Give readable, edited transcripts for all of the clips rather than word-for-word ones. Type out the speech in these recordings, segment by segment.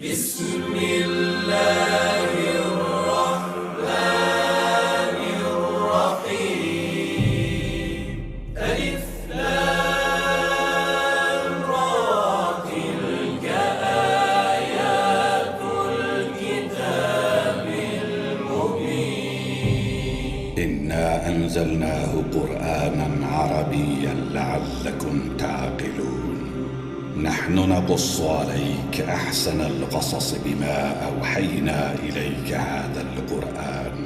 بسم الله الرحمن الرحيم ألف لام را تلك آيات الكتاب المبين إنا أنزلناه قرآنا عربيا لعلكم تعقلون نحن نقص عليك أحسن القصص بما أوحينا إليك هذا القرآن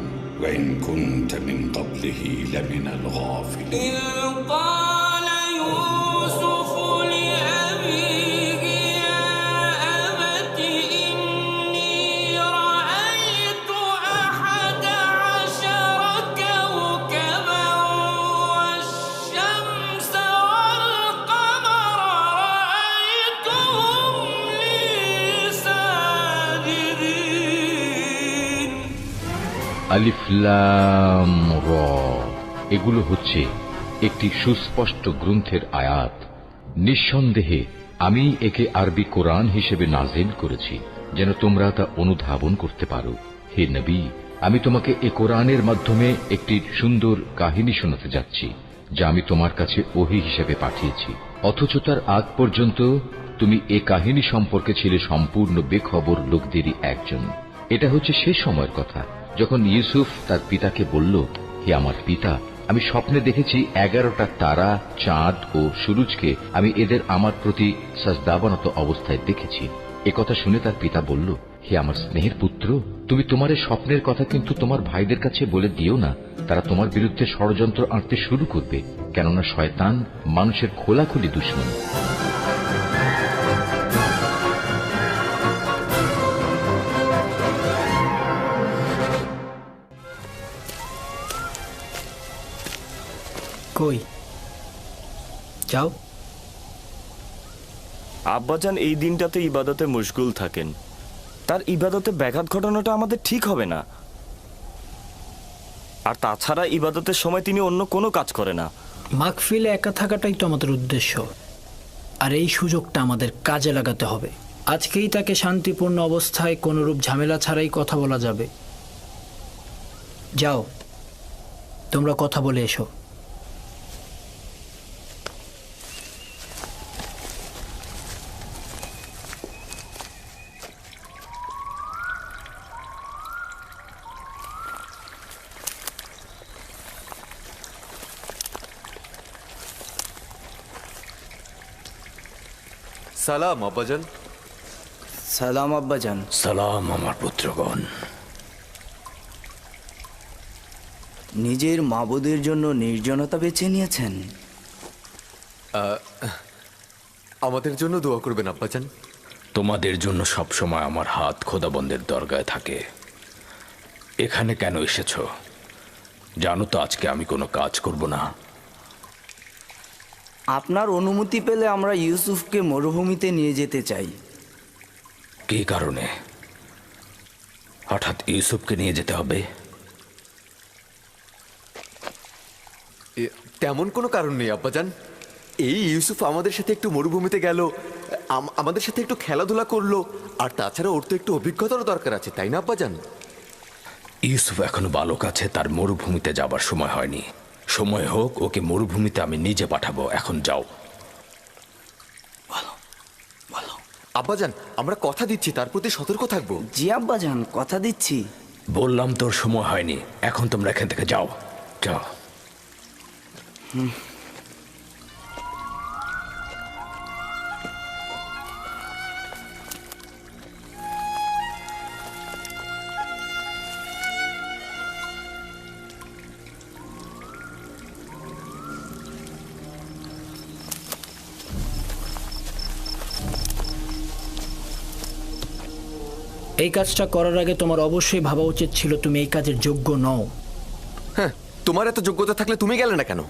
وإن كنت من قبله لمن الغافلين إذ قال يوسف لأبيه يا أبت إني رأيت 11 كوكبا والشمس والقمر আলিফ লাম র, এগুলো হচ্ছে একটি সুস্পষ্ট গ্রন্থের আয়াত। নিঃসন্দেহে আমি একে আরবি কোরআন হিসেবে নাজিল করেছি যেন তোমরা তা অনুধাবন করতে পারো। হে নবী, আমি তোমাকে এ কোরআনের মাধ্যমে একটি সুন্দর কাহিনী শোনাতে যাচ্ছি যা আমি তোমার কাছে ওহী হিসেবে পাঠিয়েছি, অথচ তার আগ পর্যন্ত তুমি এ কাহিনী সম্পর্কে ছিলে সম্পূর্ণ বেখবর লোকদেরই একজন। এটা হচ্ছে সে সময়ের কথা যখন ইউসুফ তার পিতাকে বলল, হে আমার পিতা, আমি স্বপ্নে দেখেছি 11টা তারা, চাঁদ ও সূরজকে আমি এদের আমার প্রতি সাজদাবানত অবস্থায় দেখেছি। একথা শুনে তার পিতা বলল, হে আমার স্নেহের পুত্র, তুমি তোমার এই স্বপ্নের কথা কিন্তু তোমার ভাইদের কাছে বলে দিও না, তারা তোমার বিরুদ্ধে ষড়যন্ত্র আঁটতে শুরু করবে, কেননা শয়তান মানুষের খোলাখুলি দুশমন। কই যাও? আব্বাজান এই দিনটাতে ইবাদতে মশগুল থাকেন, তার ইবাদতে ব্যাঘাত ঘটানোটা আমাদের ঠিক হবে না। আর তাছাড়া ইবাদতের সময় তিনি অন্য কোনো কাজ করে না। মাহফিলে একা থাকাটাই তো আমাদের উদ্দেশ্য, আর এই সুযোগটা আমাদের কাজে লাগাতে হবে। আজকেই তাকে শান্তিপূর্ণ অবস্থায় কোনরূপ ঝামেলা ছাড়াই কথা বলা যাবে। যাও, তোমরা কথা বলে এসো। সালাম আব্বাজান। সালাম আব্বাজান। সালাম আমার পুত্রগণ। নিজের মাবুদের জন্য নির্জনতা বেছে নিয়েছেন? আমাদের জন্য দোয়া করবেন আব্বাজান। তোমাদের জন্য সবসময় আমার হাত খোদাবন্দের দরগায় থাকে। এখানে কেন এসেছো জানো তো? আজকে আমি কোনো কাজ করব না। আপনার অনুমতি পেলে আমরা ইউসুফকে মরুভূমিতে নিয়ে যেতে চাই। কী কারণে হঠাৎ ইউসুফকে নিয়ে যেতে হবে? তেমন কোনো কারণ নেই আব্বাজান। এই ইউসুফ আমাদের সাথে একটু মরুভূমিতে গেল, আমাদের সাথে একটু খেলাধুলা করলো, আর তাছাড়া ওর তো একটু অভিজ্ঞতারও দরকার আছে, তাই না আব্বাজান? ইউসুফ এখনো বালক আছে, তার মরুভূমিতে যাবার সময় হয়নি। সময় হোক, ওকে মরুভূমিতে আমি নিজে পাঠাবো। এখন যাও। আব্বাজান, আমরা কথা দিচ্ছি তার প্রতি সতর্ক থাকবো। জি আব্বাজান, কথা দিচ্ছি। বললাম তোর সময় হয়নি, এখন তোমরা এখান থেকে যাও। যাও। এই কাজটা করার আগে তোমার অবশ্যই ভাবা উচিত ছিল তুমি এই কাজের যোগ্য নও। হ্যাঁ, তোমার এত যোগ্যতা থাকলে তুমি গেলে না কেন?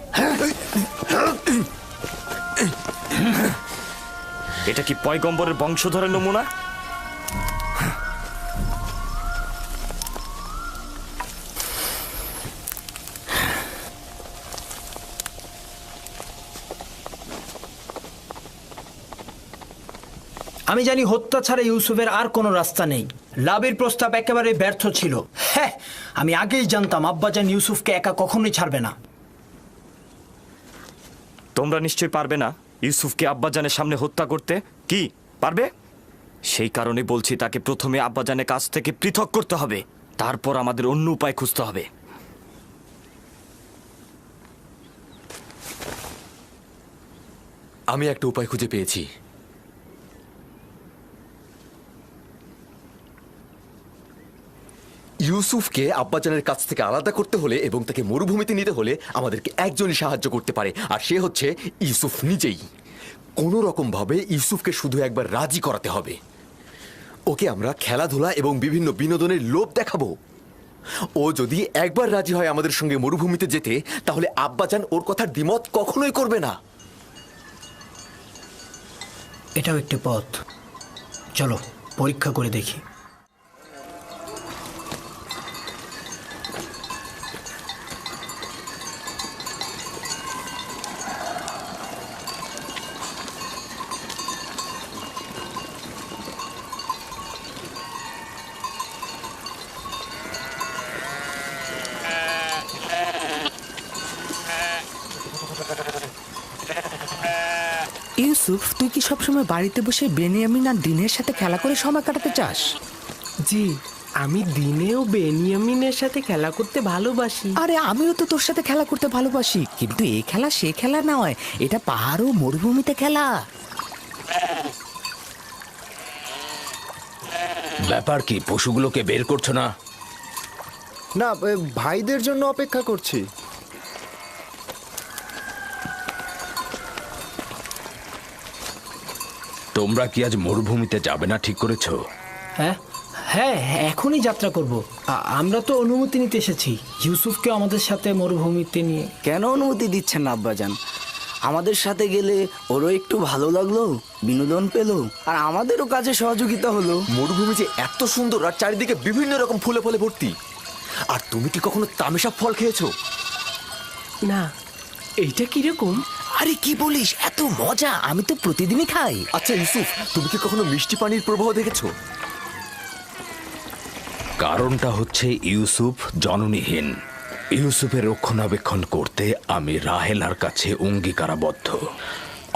এটা কি পয়গম্বরের বংশধরের নমুনা? আমি জানি হত্যা ছাড়া ইউসুফের আর কোনো রাস্তা নেই। লাভের প্রস্তাব একেবারে ব্যর্থ ছিল। হ্যাঁ, আমি আগেই জানতাম আব্বাজান ইউসুফকে একা কখনোই ছাড়বে না। তোমরা নিশ্চয়ই পারবে না ইউসুফকে আব্বাজানের সামনে হত্যা করতে। কি পারবে? সেই কারণে বলছি তাকে প্রথমে আব্বাজানের কাছ থেকে পৃথক করতে হবে, তারপর আমাদের অন্য উপায় খুঁজতে হবে। আমি একটা উপায় খুঁজে পেয়েছি। ইউসুফকে আব্বাজানের কাছ থেকে আলাদা করতে হলে এবং তাকে মরুভূমিতে নিতে হলে আমাদেরকে একজনই সাহায্য করতে পারে, আর সে হচ্ছে ইউসুফ নিজেই। কোনো রকম ভাবে ইউসুফকে শুধু একবার রাজি করাতে হবে। ওকে আমরা খেলাধুলা এবং বিভিন্ন বিনোদনের লোভ দেখাবো। ও যদি একবার রাজি হয় আমাদের সঙ্গে মরুভূমিতে যেতে, তাহলে আব্বাজান ওর কথার দ্বিমত কখনোই করবে না। এটাও একটি পথ, চলো পরীক্ষা করে দেখি। ইউসুফ, তুই কি সবসময় বাড়িতে বসে বেনিয়ামিন আর দিনের সাথে খেলা করে সময় কাটাতে চাস? জি, আমি দিনেও বেনিয়ামিনের সাথে খেলা করতে ভালোবাসি। আরে আমিও তো তোর সাথে খেলা করতে ভালোবাসি, কিন্তু এই খেলা সে খেলা নয়, এটা পাহাড় ও মরুভূমিতে খেলা। ব্যাপার কি, পশুগুলোকে বের করছো না? না, ভাইদের জন্য অপেক্ষা করছি। তোমরা কি আজ মরুভূমিতে যাবে না ঠিক করেছো? হ্যাঁ হ্যাঁ, এখনই যাত্রা করব। আমরা তো অনুমতি নিতে এসেছি ইউসুফকে আমাদের সাথে মরুভূমিতে নিয়ে। কেন অনুমতি দিচ্ছেন না আব্বাজান? আমাদের সাথে গেলে ওরও একটু ভালো লাগলো, বিনোদন পেলো, আর আমাদেরও কাজে সহযোগিতা হলো। মরুভূমি যে এত সুন্দর আর চারিদিকে বিভিন্ন রকম ফুলে ফলে ভর্তি। আর তুমি কি কখনো তামেশা ফল খেয়েছো? না, এইটা কিরকম? আরে কি বলিস, এত মজা! আমি তো প্রতিদিনই খাই। আচ্ছা ইউসুফ, তুমি কি কখনো মিষ্টি পানির প্রবাহ দেখেছো? কারণটা হচ্ছে ইউসুফ জননীহীন। ইউসুফের রক্ষণাবেক্ষণ করতে আমি রাহেলার কাছে অঙ্গীকারাবদ্ধ।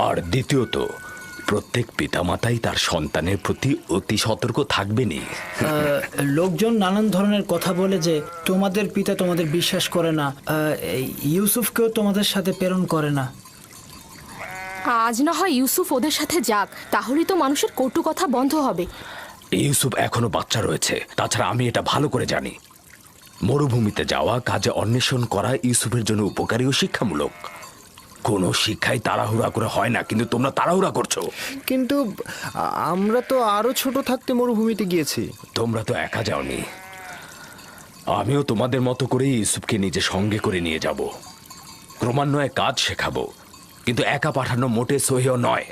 আর দ্বিতীয়ত, প্রত্যেক পিতামাতাই তার সন্তানের প্রতি অতি সতর্ক থাকবেনই। লোকজন নানান ধরনের কথা বলে যে তোমাদের পিতা তোমাদের বিশ্বাস করে না, ইউসুফকেও তোমাদের সাথে প্রেরণ করে না। আজ না হয় ইউসুফ ওদের সাথে যাক, তাহলেই তো মানুষের কটু কথা বন্ধ হবে। ইউসুফ এখনো বাচ্চা রয়েছে, তাছাড়া আমি এটা ভালো করে জানি মরুভূমিতে যাওয়া, কাজে অন্বেষণ করা ইউসুফের জন্য উপকারী ও শিক্ষামূলক। কোনো শিক্ষাই তাড়াহুড়া করে হয় না, কিন্তু তোমরা তাড়াহুড়া করছো। কিন্তু আমরা তো আরো ছোট থাকতে মরুভূমিতে গিয়েছি। তোমরা তো একা যাওনি, আমিও তোমাদের মতো করে ইউসুফকে নিজে সঙ্গে করে নিয়ে যাব। ক্রমান্বয়ে কাজ শেখাবো, কিন্তু একা পাঠানো মোটে সহিও নয়।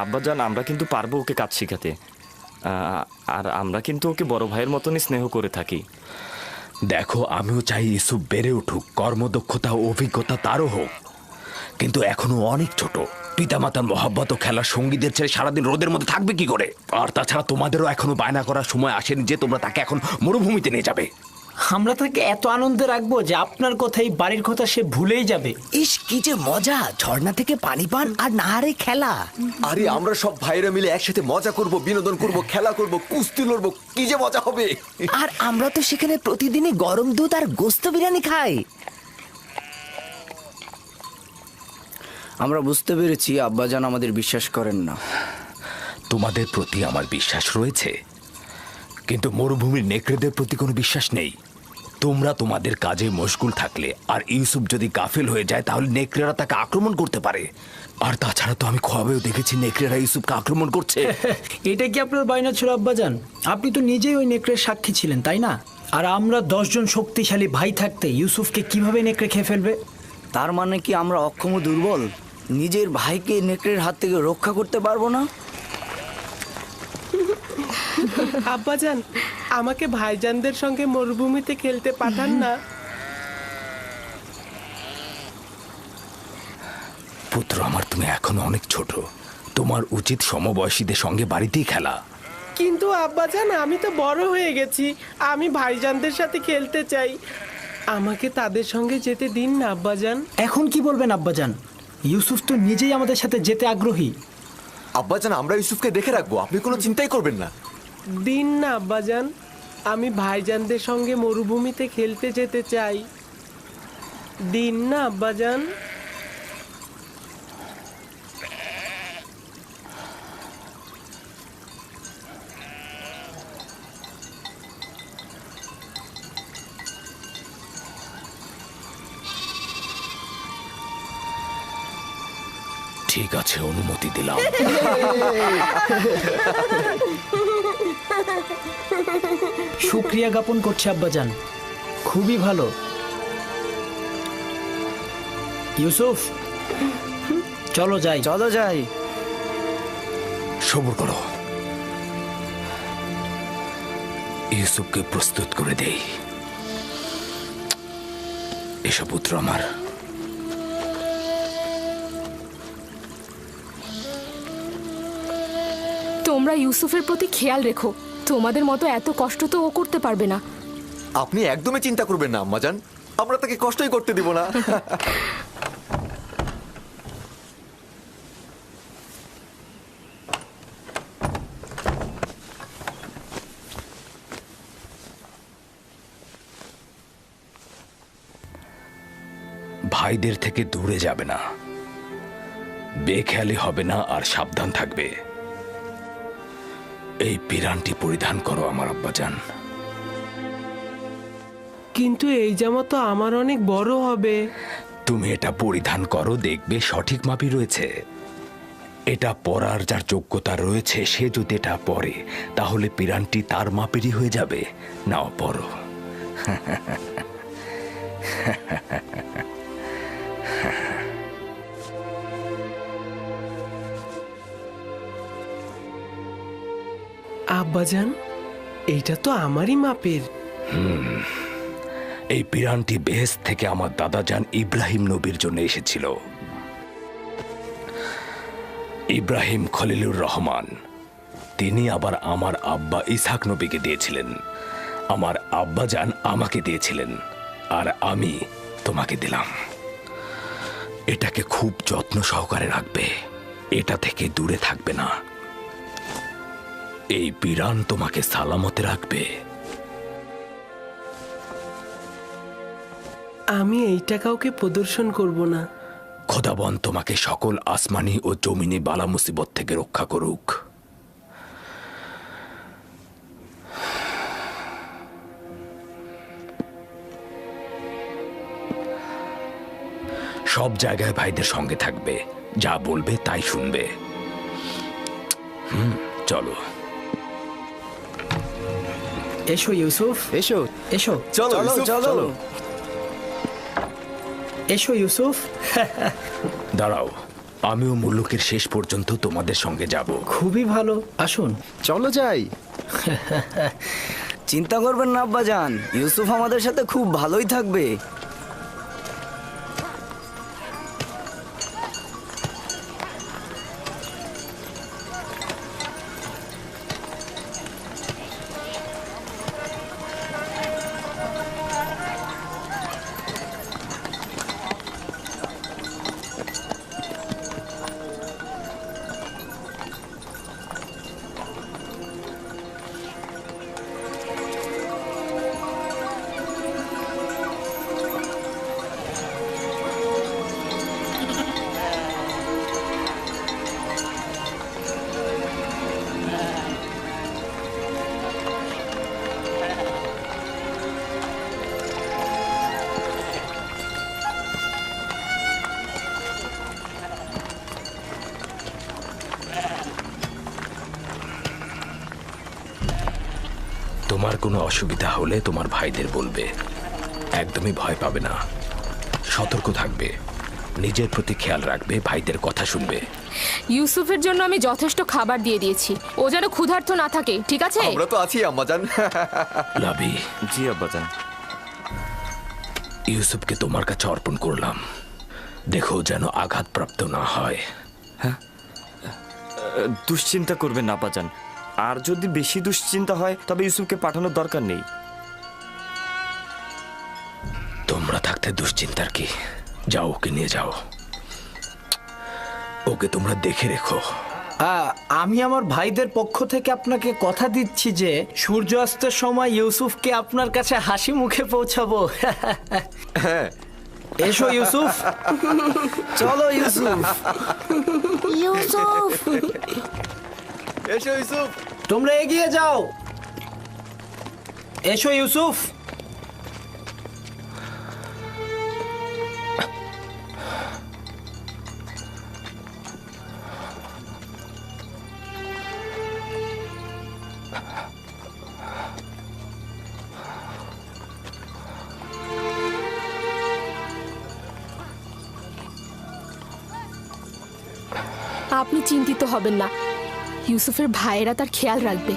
আব্বাজান, আমরা কিন্তু পারবো ওকে কাজ শেখাতে। আর আমরা কিন্তু ওকে বড় ভাইয়ের মতনই স্নেহ করে থাকি। দেখো, আমিও চাই ইউসুফ বেড়ে উঠুক, কর্মদক্ষতা ও অভিজ্ঞতা তারও হোক, কিন্তু এখনো অনেক ছোট। পিতামাতার মহাব্বত ও খেলার সঙ্গীদের ছেড়ে সারাদিন রোদের মধ্যে থাকবে কি করে? আর তাছাড়া তোমাদেরও এখনো বায়না করার সময় আসেনি যে তোমরা তাকে এখন মরুভূমিতে নিয়ে যাবে। আমরা তাকে এত আনন্দে রাখবো যে আপনার কথাই বাড়ির কথা সে ভুলেই যাবে। ইস, কি যে মজা! ঝর্ণা থেকে পানি পান আর নাহারে খেলা। আরে আমরা সব ভাইরা মিলে একসাথে মজা করব, বিনোদন করব, খেলা করব, কুস্তি লড়বো, কি যে মজা হবে! আর আমরা তো সেখানে প্রতিদিনই গরম দুধ আর গোস্ত বিরিয়ানি খাই। আমরা বুঝতে পেরেছি আব্বাজান আমাদের বিশ্বাস করেন না। তোমাদের প্রতি আমার বিশ্বাস রয়েছে, কিন্তু মরুভূমির নেকড়েদের প্রতি কোনো বিশ্বাস নেই। তোমরা তোমাদের কাজে মশগুল থাকলে আর ইউসুফ যদি গাফিল হয়ে যায়, তাহলে নেকড়েরা তাকে আক্রমণ করতে পারে। আর তাছাড়া তো আমি খোয়াবেও দেখেছি নেকড়েরা ইউসুফকে আক্রমণ করছে। এটা কি আপনার বায়না ছিল আব্বাজান? আপনি তো নিজেই ওই নেকড়ের সাক্ষী ছিলেন, তাই না? আর আমরা 10 জন শক্তিশালী ভাই থাকতে ইউসুফকে কিভাবে নেকড়ে খেয়ে ফেলবে? তার মানে কি আমরা অক্ষম ও দুর্বল? নিজের ভাইকে নেকড়ের হাত থেকে রক্ষা করতে পারবো না? আব্বাজান, আমাকে ভাইজানদের সঙ্গে মরুভূমিতে খেলতে পাঠান না। পুত্র আমার, তুমি এখনো অনেক ছোট, তোমার উচিত সমবয়সীদের সঙ্গে বাড়িতেই খেলা। কিন্তু আব্বাজান, আমি তো বড় হয়ে গেছি, আমি ভাইজানদের সাথে খেলতে চাই, আমাকে তাদের সঙ্গে যেতে দিন না আব্বাজান। এখন কি বলবেন আব্বাজান? ইউসুফ তো নিজেই আমাদের সাথে যেতে আগ্রহী। আব্বাজান, আমরা ইউসুফকে দেখে রাখবো, আপনি কোনো চিন্তাই করবেন না। দিন না আব্বাজান, আমি ভাইজানদের সঙ্গে মরুভূমিতে খেলতে যেতে চাই, দিন না আব্বাজান। ঠিক আছে, অনুমতি দিলাম। শুক্রিয়া জ্ঞাপন করছি আব্বাজান, খুবই ভালো। ইউসুফ, চলো যাই। চলো যাই। সবর করো, ইউসুফকে প্রস্তুত করে দেই। এসব পুত্র আমার। তোমরা ইউসুফের প্রতি খেয়াল রেখো, তোমাদের মতো এত কষ্ট তো ও করতে পারবে না। আপনি একদমই চিন্তা করবেন না আম্মাজান, আমরা তাকে কষ্টই করতে দিব না। ভাইদের থেকে দূরে যাবে না, বেখেয়ালি হবে না, আর সাবধান থাকবে। এই পিরানটি পরিধান করো আমার আব্বাজান। কিন্তু এই জামা তো আমার অনেক বড় হবে। তুমি এটা পরিধান করো, দেখবে সঠিক মাপই রয়েছে। এটা পরার যার যোগ্যতা রয়েছে সে যদি এটা পরে, তাহলে পিরানটি তার মাপেরই হয়ে যাবে। নাও পরো। আব্বাজান, এইটা তো আমারই মাপের। এই পিরানটি বেহেশত থেকে আমার দাদাজান ইব্রাহিম নবীর জন্য এসেছিল। ইব্রাহিম খলিলুর রহমান, তিনি আবার আমার আব্বা ইসহাক নবীকে দিয়েছিলেন। আমার আব্বাজান আমাকে দিয়েছিলেন, আর আমি তোমাকে দিলাম। এটাকে খুব যত্ন সহকারে রাখবে, এটা থেকে দূরে থাকবে না। এই পিরান তোমাকে সালামতে রাখবে। আমি এইটা কাউকে প্রদর্শন করব না। খোদাবন তোমাকে সকল আসমানি ও জমিনি বালা মুসিবত থেকে রক্ষা করুক। সব জায়গায় ভাইদের সঙ্গে থাকবে, যা বলবে তাই শুনবে। চলো। এসো ইউসুফ, এসো এসো। চলো চলো ইউসুফ, চলো। চলো। এসো ইউসুফ। দাঁড়াও, আমিও মুলুকের শেষ পর্যন্ত তোমাদের সঙ্গে যাব। খুবই ভালো, আসুন। চলো যাই। চিন্তা করবেন না আব্বাজান, ইউসুফ আমাদের সাথে খুব ভালোই থাকবে। তোমার কোনো অসুবিধা হলে তোমার ভাইদের বলবে, একদমই ভয় পাবে না, সতর্ক থাকবে, নিজের প্রতি খেয়াল রাখবে, ভাইদের কথা শুনবে। ইউসুফের জন্য আমি যথেষ্ট খাবার দিয়ে দিয়েছি, ও যেন ক্ষুধার্ত না থাকে, ঠিক আছে? আমরা তো আছি আম্মাজান। লাভি, জি আব্বাজান। ইউসুফকে তোমার কাছে অর্পণ করলাম, দেখো যেন আঘাতপ্রাপ্ত না হয়। দুশ্চিন্তা করবেন না আব্বাজান। আর যদি বেশি দুশ্চিন্তা হয় তবে ইউসুফকে পাঠানোর দরকার নেই। তোমরা থাকতে দুশ্চিন্তার কি? যাও, ওকে নিয়ে যাও, ওকে তোমরা দেখে রেখো। আমি আমার ভাইদের পক্ষ থেকে আপনাকে কথা দিচ্ছি যে সূর্যাস্তের সময় ইউসুফকে আপনার কাছে হাসি মুখে পৌঁছাবো। এসো ইউসুফ, চলো ইউসুফ। ইউসুফ, এসো ইউসুফ। তোমরা এগিয়ে যাও। এসো ইউসুফ। আপনি চিন্তিত হবেন না, ইউসুফের ভাইয়েরা তার খেয়াল রাখবে।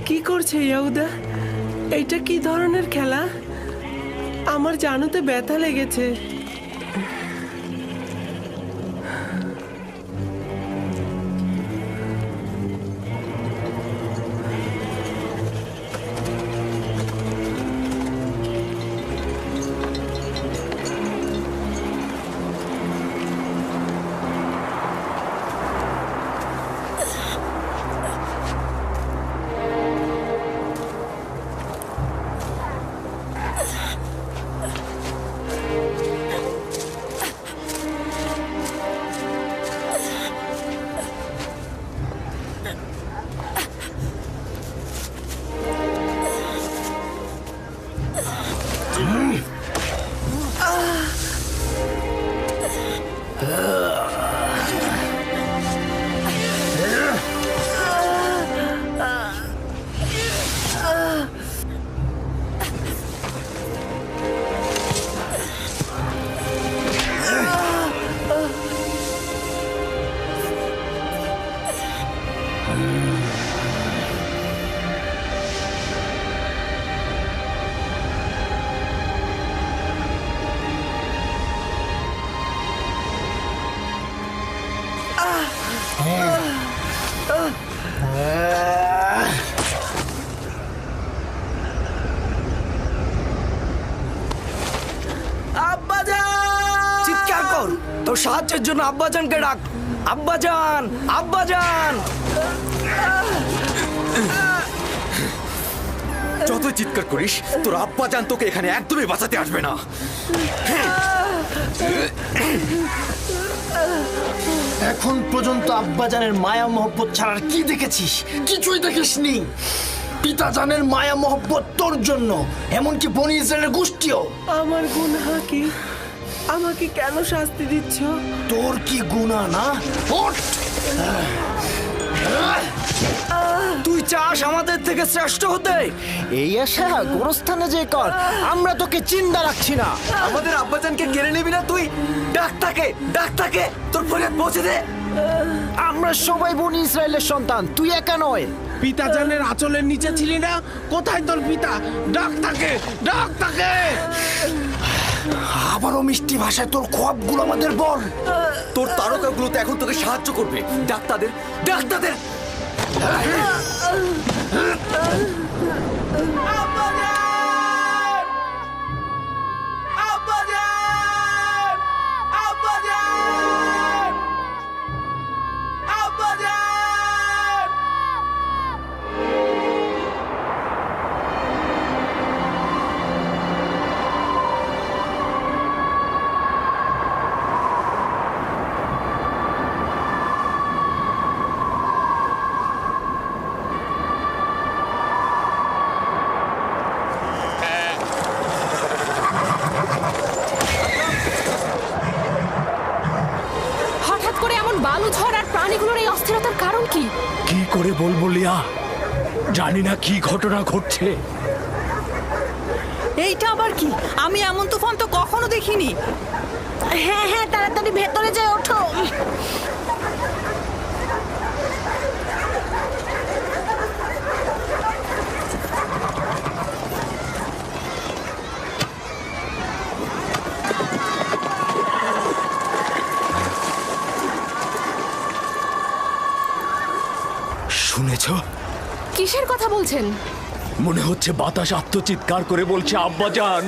কি করছে ইয়াহুদা? এইটা কি ধরনের খেলা? আমার জানুতে ব্যথা লেগেছে। চিৎকার কর, তোর সাহায্যের জন্য আব্বাজানকে ডাক। আব্বাজান, আব্বাজান। যত চিৎকার করিস তোর আব্বাজান তোকে এখানে একদমই বাঁচাতে আসবে না। এখন পর্যন্ত আব্বাজানের মায়া মহব্বত ছাড়ার কি দেখেছিস? কিছুই দেখিসনি। পিতা জানের মায়া মহব্বত তোর জন্য, এমনকি বনি ইসরায়েলের গোষ্ঠীও। আমার গুনাহ কি? আমাকে কেন শাস্তি দিচ্ছ? তোর কি গুনাহ না? ওঠ! তুই চাস আমাদের থেকে শ্রেষ্ঠ হতে? এই আশা গোরস্থানে যে কর, আমরা তোকে চিন্তা রাখছি না। আমাদের আব্বাজানকে কেড়ে নিবি না তুই? ডাক্তারকে তোর ফরিয়াদ পৌঁছে দে। আমরা সবাই বনি ইসরায়েলের সন্তান, তুই একা নয়। পিতা জানের আঁচলের নিচে ছিলি না? কোথায় তোর পিতা? ডাক তাকে, ডাক তাকে। আবারও মিষ্টি ভাষায় তোর খোয়াবগুলো আমাদের বল। তোর তারকাগুলো তো এখন তোকে সাহায্য করবে। ডাক্তারদের। হঠাৎ করে এমন বালু ঝড় আর প্রাণীগুলোর এই অস্থিরতার কারণ কি? কি করে বলবো লিয়া, জানি না কি ঘটনা ঘটছে। এইটা আবার কি? আমি এমন তুফান তো কখনো দেখিনি। হ্যাঁ হ্যাঁ, তাড়াতাড়ি ভেতরে যাই, ওঠো। শুনেছ? কিসের কথা বলছেন? মনে হচ্ছে বাতাস আত্মচিৎকার করে বলছে আব্বাজান।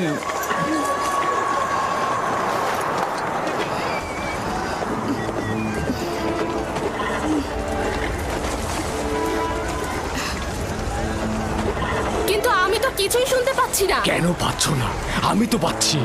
কিন্তু আমি তো কিছুই শুনতে পাচ্ছি না। কেন পাচ্ছ না? আমি তো পাচ্ছি।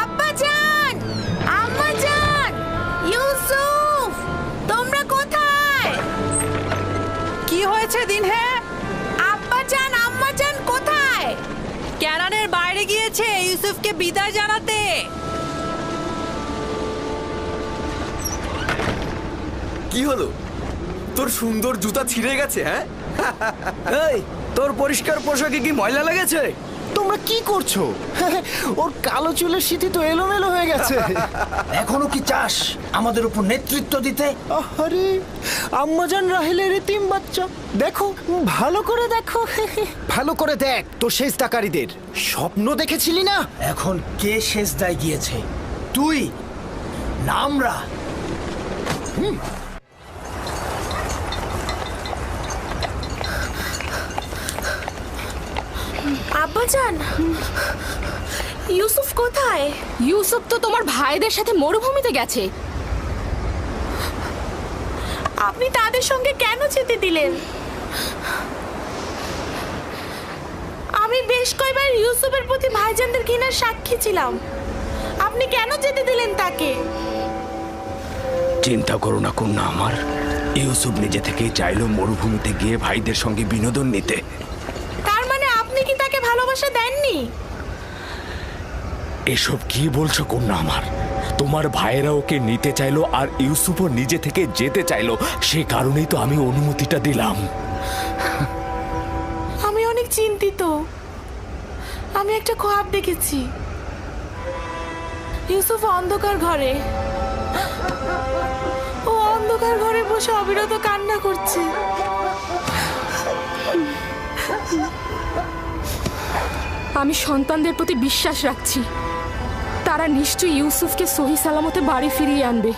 আব্বাজান, আম্মাজান, ইউসুফ, তোমরা কোথায়? কি হয়েছে দিনহে? আব্বাজান, আম্মাজান কোথায়? ক্যানানের বাইরে গিয়েছে ইউসুফকে বিদায় জানাতে। কি হলো? তোর সুন্দর জুতা ছিঁড়ে গেছে? হ্যাঁ, এই, তোর পরিষ্কার পোশাকে কি ময়লা লেগেছে? তোমরা কি করছো? ওর কালো চুলের সিঁথি তো এলোমেলো হয়ে গেছে। এখনো কি চাস আমাদের উপর নেতৃত্ব দিতে? আরে আম্মাজান রাহেলের এতিম বাচ্চা, দেখো, ভালো করে দেখো। ভালো করে দেখ তোর সেজদাকারীদের। স্বপ্ন দেখেছিলি না? এখন কে সেজদায় গিয়েছে? তুই না আমরা? আব্বাজান, ইউসুফ কোথায়? ইউসুফ তো তোমার ভাইদের সাথে মরুভূমিতে গেছে। আপনি তাদের সঙ্গে কেন যেতে দিলেন? আমি বেশ কয়েকবার ইউসুফের প্রতি ভাইজানদের ঘৃণার সাক্ষী ছিলাম। আপনি কেন যেতে দিলেন তাকে? চিন্তা করো না কন্যা আমার, ইউসুফ নিজে থেকেই চাইলো মরুভূমিতে গিয়ে ভাইদের সঙ্গে বিনোদন নিতে। তার মানে আপনি কি তাকে ভালোবাসা দেননি? এসব কি বলছো কন্যা আমার? তোমার ভাইয়েরা ওকে নিতে চাইলো আর ইউসুফও নিজে থেকে যেতে চাইলো, সে কারণেই তো আমি অনুমতিটা দিলাম। আমি অনেক চিন্তিত। আমি একটা খোয়াব দেখেছি। ইউসুফ অন্ধকার ঘরে, ও অন্ধকার ঘরে বসে অবিরত কান্না করছে। আমি সন্তানদের প্রতি বিশ্বাস রাখছি, তারা নিশ্চয়ই ইউসুফকে সহি সালামতে বাড়ি ফিরিয়ে আনবে।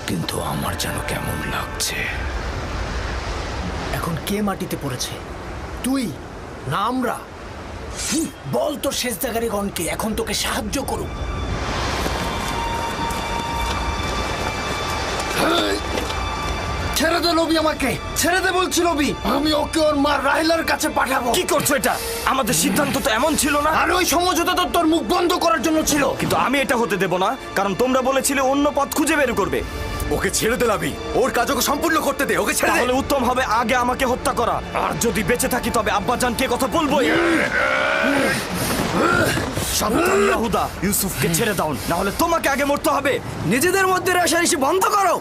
কিন্তু আমার যেন কেমন লাগছে। এখন কে মাটিতে পড়েছে, তুই না আমরা? বল তোর সেজদাকারীগণকে এখন তোকে সাহায্য করুক। ছেড়ে দে নবী, আমাকে ছেড়ে দে বলছি নবী। আমি ওকে ওর মা রাহিলার কাছে পাঠাবো। কি করছো এটা? আমাদের সিদ্ধান্ত তো এমন ছিল না। আর ওই সমঝোতা তো তোর মুখ বন্ধ করার জন্য ছিল। কিন্তু আমি এটা হতে দেব না, কারণ তোমরা বলেছিলে অন্য পথ খুঁজে বের করবে। ওকে ছেড়ে দে লাবি, ওর কাজ ওকে সম্পূর্ণ করতে দে। ওকে ছেড়ে দে। তাহলে উত্তম হবে আগে আমাকে হত্যা করা, আর যদি বেঁচে থাকি তবে আব্বাজানকে কথা বলবোই। সাবধান ইয়াহুদা, ইউসুফকে ছেড়ে দাও, না হলে তোমাকে আগে মরতে হবে। নিজেদের মধ্যে রেষারেষি বন্ধ করো।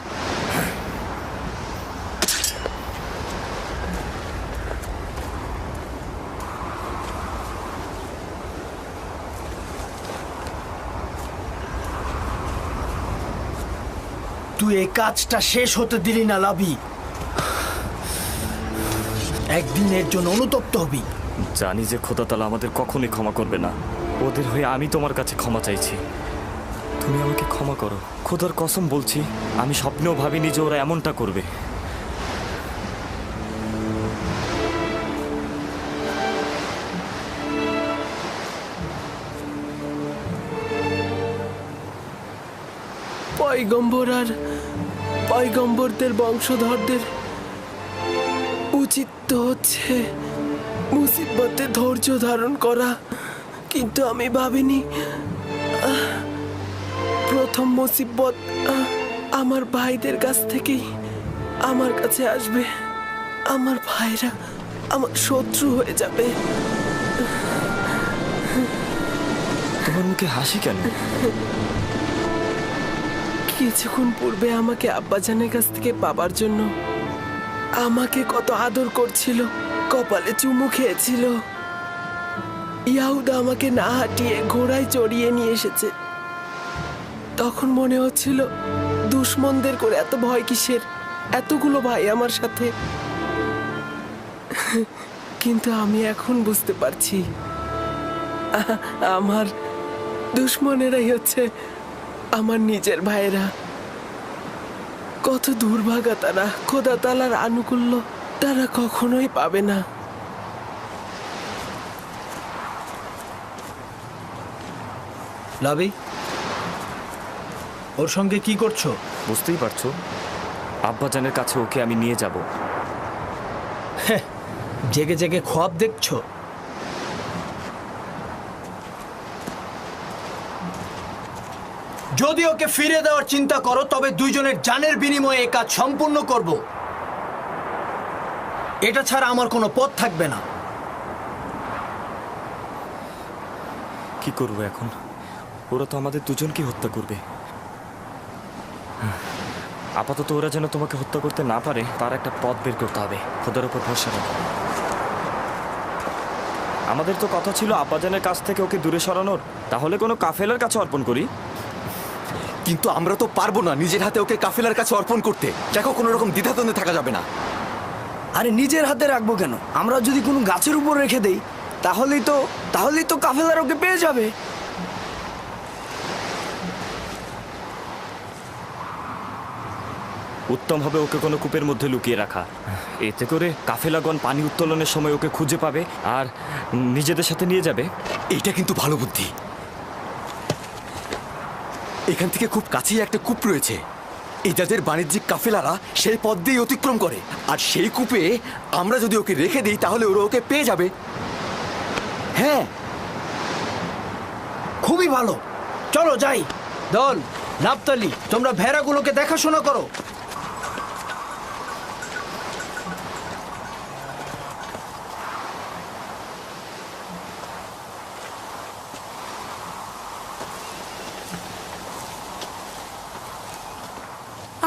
তুই এই কাজটা শেষ হতে দিলি না লাবি। একদিনের জন্য অনুতপ্ত হবি। জানি যে খোদা তাআলা আমাদের কখনোই ক্ষমা করবে না। ওদের হয়ে আমি তোমার কাছে ক্ষমা চাইছি, তুমি আমাকে ক্ষমা করো। খোদার কসম বলছি, আমি স্বপ্নেও ভাবিনি যে ওরা এমনটা করবে। পয়গম্বর আর পয়গম্বরদের বংশধরদের উচিত তো হচ্ছে মুসিবতে ধৈর্য ধারণ করা, কিন্তু আমি ভাবিনি প্রথম মুসিবত আমার ভাইদের কাছ থেকেই আমার কাছে আসবে। আমার ভাইরা আমার শত্রু হয়ে যাবে। তোমার মুখে হাসি কেন? কিছুক্ষণ পূর্বে আমাকে আব্বাজানের কাছ থেকে পাবার জন্য আমাকে কত আদর করছিল, কপালে চুমু খেয়েছিল। ইয়াহুদা আমাকে না হাঁটিয়ে ঘোড়ায় চড়িয়ে নিয়ে এসেছে। তখন মনে হচ্ছিল দুশ্মনদের করে এত ভয় কিসের, এতগুলো ভাই আমার সাথে। কিন্তু আমি এখন বুঝতে পারছি আমার দুশ্মনেরাই হচ্ছে আমার নিজের ভাইয়েরা। কত দুর্ভাগা তারা, খোদা তাআলার আনুকূল্য তারা কখনোই পাবে না। লাবি, ওর সঙ্গে কি করছো? বুঝতেই পারছো, আব্বাজানের কাছে ওকে আমি নিয়ে যাব। জেগে জেগে খ্বাব দেখছো? যদি ওকে ফিরে দেওয়ার চিন্তা করো তবে দুইজনের জানের বিনিময়ে এই কাজ সম্পূর্ণ করব। এটা ছাড়া আমার কোনো পথ থাকবে না। কি করবো এখন? ওরা তো আমাদের দুজনকে হত্যা করবে। আপাতত ওরা যেন তোমাকে হত্যা করতে না পারে তার একটা পথ বের করতে হবে। খোদার উপর ভরসা রাখো। আমাদের তো কথা ছিল আব্বাজানের কাছ থেকে ওকে দূরে সরানোর, তাহলে কোনো কাফেলার কাছে অর্পণ করি। কিন্তু আমরা তো পারবো না নিজের হাতে ওকে কাফেলার কাছে অর্পণ করতে। দেখো, কোনো রকম দ্বিধাদ্বন্দ্বে থাকা যাবে না। আরে নিজের হাতে রাখবো কেন? আমরা যদি কোনো গাছের উপর রেখে দেই তাহলেই তো কাফেলার ওকে পেয়ে যাবে। উত্তম হবে ওকে কোনো কূপের মধ্যে লুকিয়ে রাখা। এতে করে কাফেলাগণ পানি উত্তোলনের সময় ওকে খুঁজে পাবে আর নিজেদের সাথে নিয়ে যাবে। এটা কিন্তু ভালো বুদ্ধি। এখান থেকে খুব কাছেই একটা কূপ রয়েছে। এই যাদের বাণিজ্যিক কাফেলারা সেই পথ দিয়ে অতিক্রম করে, আর সেই কূপে আমরা যদি ওকে রেখে দিই তাহলে ওরা ওকে পেয়ে যাবে। হ্যাঁ, খুবই ভালো। চলো যাই। দল, নাপতালি, তোমরা ভেড়াগুলোকে দেখাশোনা করো।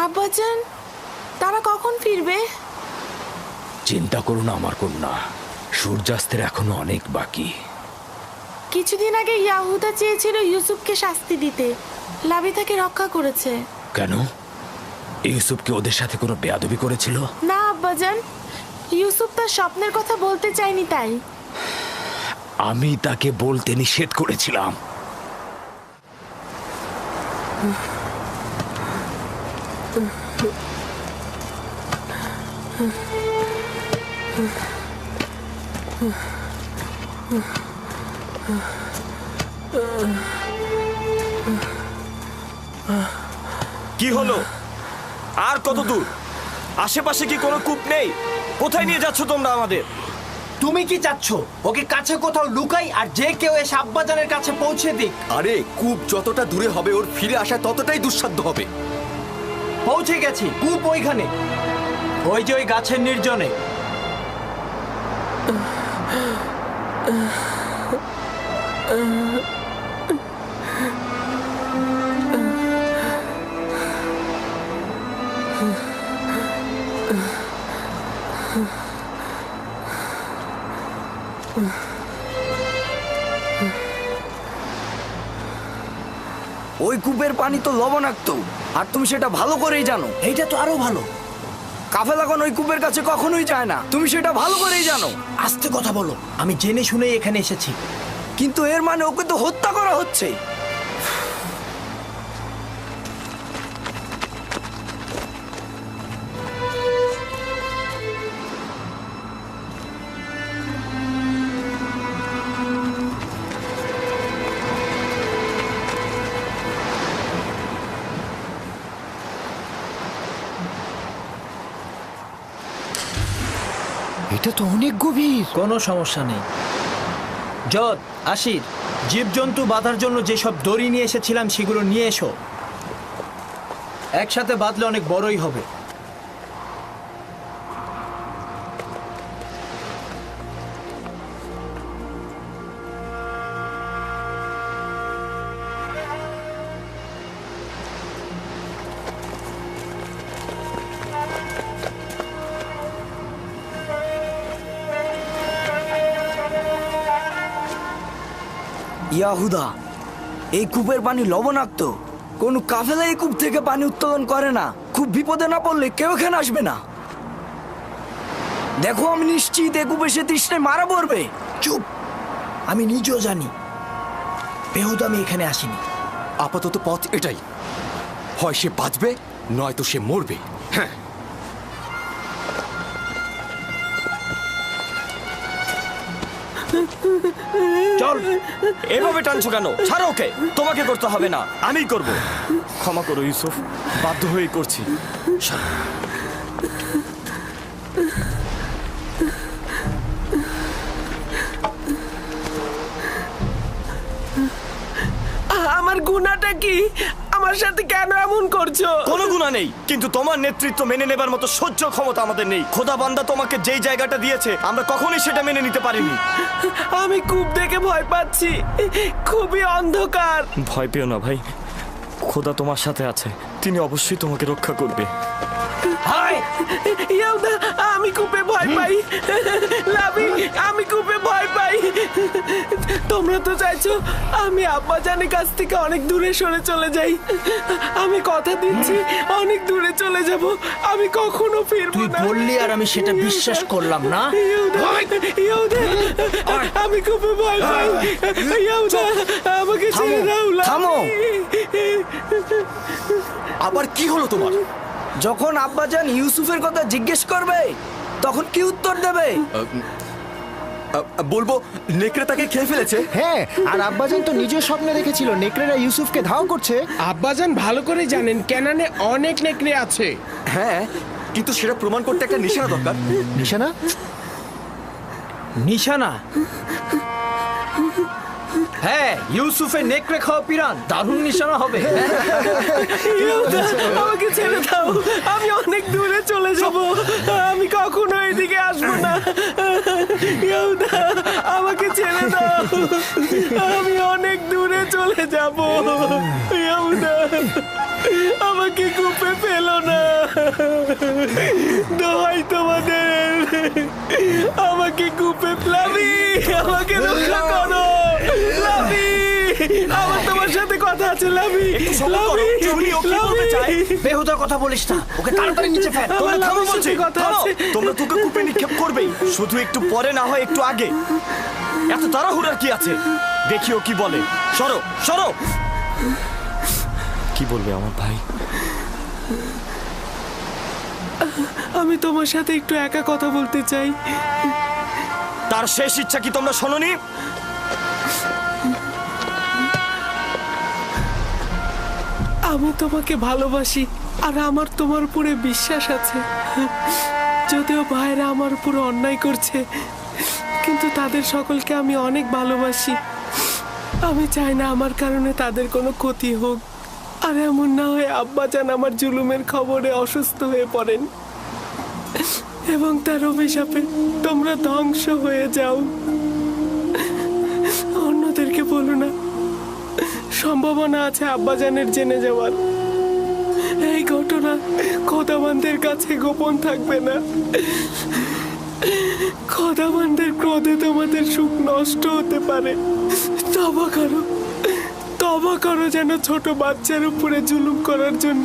আব্বাজান, তারা কখন ফিরবে? চিন্তা করুন আমার কন্যা, সূর্যাস্তের এখনো অনেক বাকি। কিছুদিন আগে ইয়াহুদা চেয়েছিল ইউসুফকে শাস্তি দিতে, লাভি তাকে রক্ষা করেছে। কেন? ইউসুফকে ওদের সাথে কোনো বেয়াদবি করেছিল? না আব্বাজান, ইউসুফ তার স্বপ্নের কথা বলতে চায়নি তাই। আমি তাকে বলতে নিষেধ করেছিলাম। কি হলো? আর কত দূর? আশেপাশে কি কোনো কূপ নেই? কোথায় নিয়ে যাচ্ছ তোমরা আমাদের? তুমি কি চাচ্ছ ওকে কাছে কোথাও লুকাই আর যে কেউ এসে আব্বাজানের কাছে পৌঁছে দিক? আরে কূপ যতটা দূরে হবে ওর ফিরে আসা ততটাই দুঃসাধ্য হবে। পৌঁছে গেছি, কূপ ওইখানে, ওই যে ওই গাছের নির্জনে। ওই কূপের পানি তো লবণাক্ত, আর তুমি সেটা ভালো করেই জানো। এইটা তো আরো ভালো। কাফেলাগণ ওই কূপের কাছে কখনোই যায় না, তুমি সেটা ভালো করেই জানো। আস্তে কথা বলো, আমি জেনে শুনেই এখানে এসেছি। কিন্তু এর মানে ওকে তো হত্যা করা হচ্ছে। এটা তো অনেক গভীর। কোনো সমস্যা নেই। যত আশির জীবজন্তু বাঁধার জন্য যেসব দড়ি নিয়ে এসেছিলাম সেগুলো নিয়ে এসো, একসাথে বাঁধলে অনেক বড়ই হবে। ইয়াহুদা, এই কূপের পানি লবণাক্ত। কোন কাফেলা এই কূপ থেকে পানি উত্তোলন করে না। খুব বিপদে না পড়লে কেউ এখানে আসবে না। দেখো, আমি নিশ্চিত এই কূপে সে তৃষ্ণায় মারা পড়বে। চুপ, আমি নিজেও জানি বেহুদা আমি এখানে আসিনি। আপাতত পথ এটাই, হয় সে বাঁচবে নয়তো সে মরবে। হ্যাঁ, চল, এভাবে টানছো কেন? ছাড়ো ওকে, তোমাকে করতে হবে না, আমিই করব। ক্ষমা করো ইউসুফ, বাধ্য হয়েই করছি। আমার গুনাহটা কি? আমার সাথে কেন এমন করছো? কোনো গুনাহ নেই, কিন্তু তোমার নেতৃত্ব মেনে নেবার মতো সহ্য ক্ষমতা আমাদের নেই। খোদা বান্দা তোমাকে যেই জায়গাটা দিয়েছে আমরা কখনোই সেটা মেনে নিতে পারিনি। আমি কূপ দেখে ভয় পাচ্ছি, খুবই অন্ধকার। ভয় পেও না ভাই, খোদা তোমার সাথে আছে, তিনি অবশ্যই তোমাকে রক্ষা করবে। ইয়াহুদা, আমি কূপে ভয় পাই। লাভি, আমি কূপে ভয় পাই। তোমরা তো চাইছো আমি আব্বাজানের কাছ থেকে অনেক দূরে সরে চলে যাই। আমি কথা দিচ্ছি অনেক দূরে চলে যাব, আমি কখনো ফিরবো তুই না। বললি আর আমি সেটা বিশ্বাস করলাম না। ইয়াহুদা, আমি কূপে ভয় পাই। ইয়াহুদা, আমাকে ছেড়ে দাও। থামো। আবার কি হলো তোমার? যখন আব্বাজান ইউসুফের কথা জিজ্ঞেস করবে তখন কি উত্তর দেবে? বলবো নেকড়ে তাকে খেয়ে ফেলেছে। হ্যাঁ, আর আব্বাজান তো নিজের স্বপ্নে দেখেছিল নেকড়েরা ইউসুফকে ধাওয়া করছে। আব্বাজান ভালো করে জানেন কেনানে অনেক নেকড়ে আছে। হ্যাঁ, কিন্তু সেটা প্রমাণ করতে একটা নিশানা দরকার। নিশানা? নিশানা? হ্যাঁ, ইউসুফের নেকড়ে খাওয়া পিরান দারুণ নিশানা হবে। ইয়াহুদা, আমাকে ছেড়ে দাও, আমি অনেক দূরে চলে যাব, আমি কখনো এদিকে আসবো না। ইয়াহুদা, আমাকে ছেড়ে দাও, আমি অনেক দূরে চলে যাব। ইয়াহুদা, আমাকে কূপে ফেলো না, দোহাই তোমাদের, আমাকে কূপে লাভি, আমাকে রক্ষা করো। লাভি, আমার তোমার সাথে কথা আছে লাভি। একটু সবর করো, লাভি, শুনি ও কি বলতে চায়। বেহুদার কথা বলিস না, ওকে তাড়াতাড়ি নিচে ফেল। তোমরা আমার থামো লাভির বলছি, সাথে কথা থামো। আছে। তোমরা তোকে কূপে নিক্ষেপ করবেই, শুধু একটু পরে না হয় একটু আগে। এত তাড়াহুড়ার কি আছে? দেখিও কি বলে। সরো সরো। কি বলবে আমার ভাই? আমি তোমার সাথে একটু একা কথা বলতে চাই। তার শেষ ইচ্ছা কি তোমরা শোনোনি? আমি তোমাকে ভালোবাসি আর আমার তোমার উপরে বিশ্বাস আছে। যদিও ভাইরা আমার উপরে অন্যায় করছে, কিন্তু তাদের সকলকে আমি অনেক ভালোবাসি। আমি চাই না আমার কারণে তাদের কোনো ক্ষতি হোক। আর এমন না হয় আব্বাজান আমার জুলুমের খবরে অসুস্থ হয়ে পড়েন এবং তার অভিশাপে তোমরা ধ্বংস হয়ে যাও। অন্যদেরকে বলো না, সম্ভাবনা আছে আব্বাজানের জেনে যাওয়ার। এই ঘটনা খোদাবানদের কাছে গোপন থাকবে না। খোদাবানদের ক্রোধে তোমাদের সুখ নষ্ট হতে পারে। তবা করো যেন ছোট বাচ্চার উপরে জুলুম করার জন্য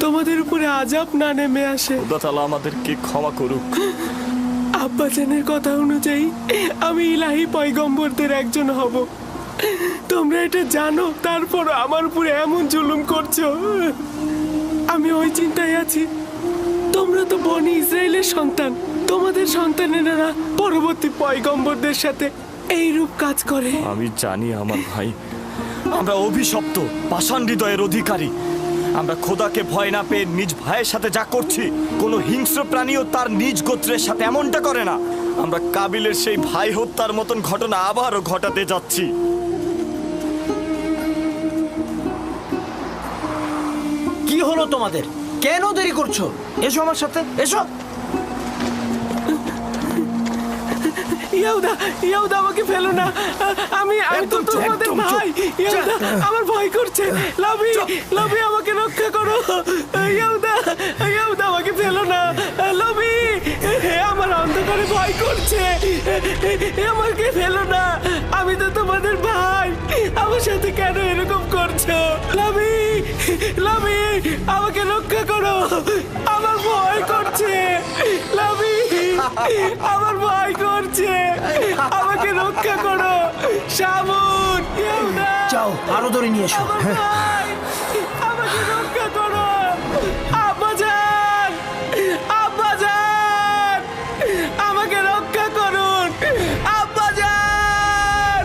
তোমাদের উপরে আযাব না নেমে আসে। খোদা তাআলা আমাদেরকে ক্ষমা করুক। আব্বাজানের কথা অনুযায়ী আমি ইলাহি পয়গম্বরদের একজন হব। তোমরা এটা জানো, তারপর আমার উপরে এমন জুলুম করছো। আমি ওই চিন্তায় আছি, তোমরা তো বনি ইসরায়েলের সন্তান। তোমাদের সন্তানেরা পরবর্তী পয়গম্বরদের সাথে এইরূপ কাজ করে। আমি জানি আমার ভাই, আমরা অভিশপ্ত পাষাণ হৃদয়ের অধিকারী। আমরা খোদাকে ভয় না পেয়ে নিজ ভাইয়ের সাথে যা করছি, কোনো হিংস্র প্রাণীও তার নিজ গোত্রের সাথে এমনটা করে না। আমরা কাবিলের সেই ভাই হত্যার মতন ঘটনা আবারও ঘটাতে যাচ্ছি। কি হলো তোমাদের? কেন দেরি করছো? এসো আমার সাথে, এসো। ইয়াহুদা আমাকে ফেলো না। আমি তো তোমাদের ভাই। ইয়াহুদা আমার ভয় করছে। লাভি আমাকে রক্ষা করো। ইয়াহুদা আমাকে ফেলো না। লাভি আমার অন্ধকারে ভয় করছে। আমাকে ফেলো না। আমি তো তোমাদের ভাই। আমার সাথে কেন এরকম করছো? লাভি আমাকে রক্ষা করো। আমার ভয় করছে। লাভি আমার ভয় করছে। আমাকে রক্ষা করো। শামুন, যাও আরো ধরে নিয়ে এসো। আমাকে রক্ষা করো। আব্বাজান, আমাকে রক্ষা করুন। আব্বাজান।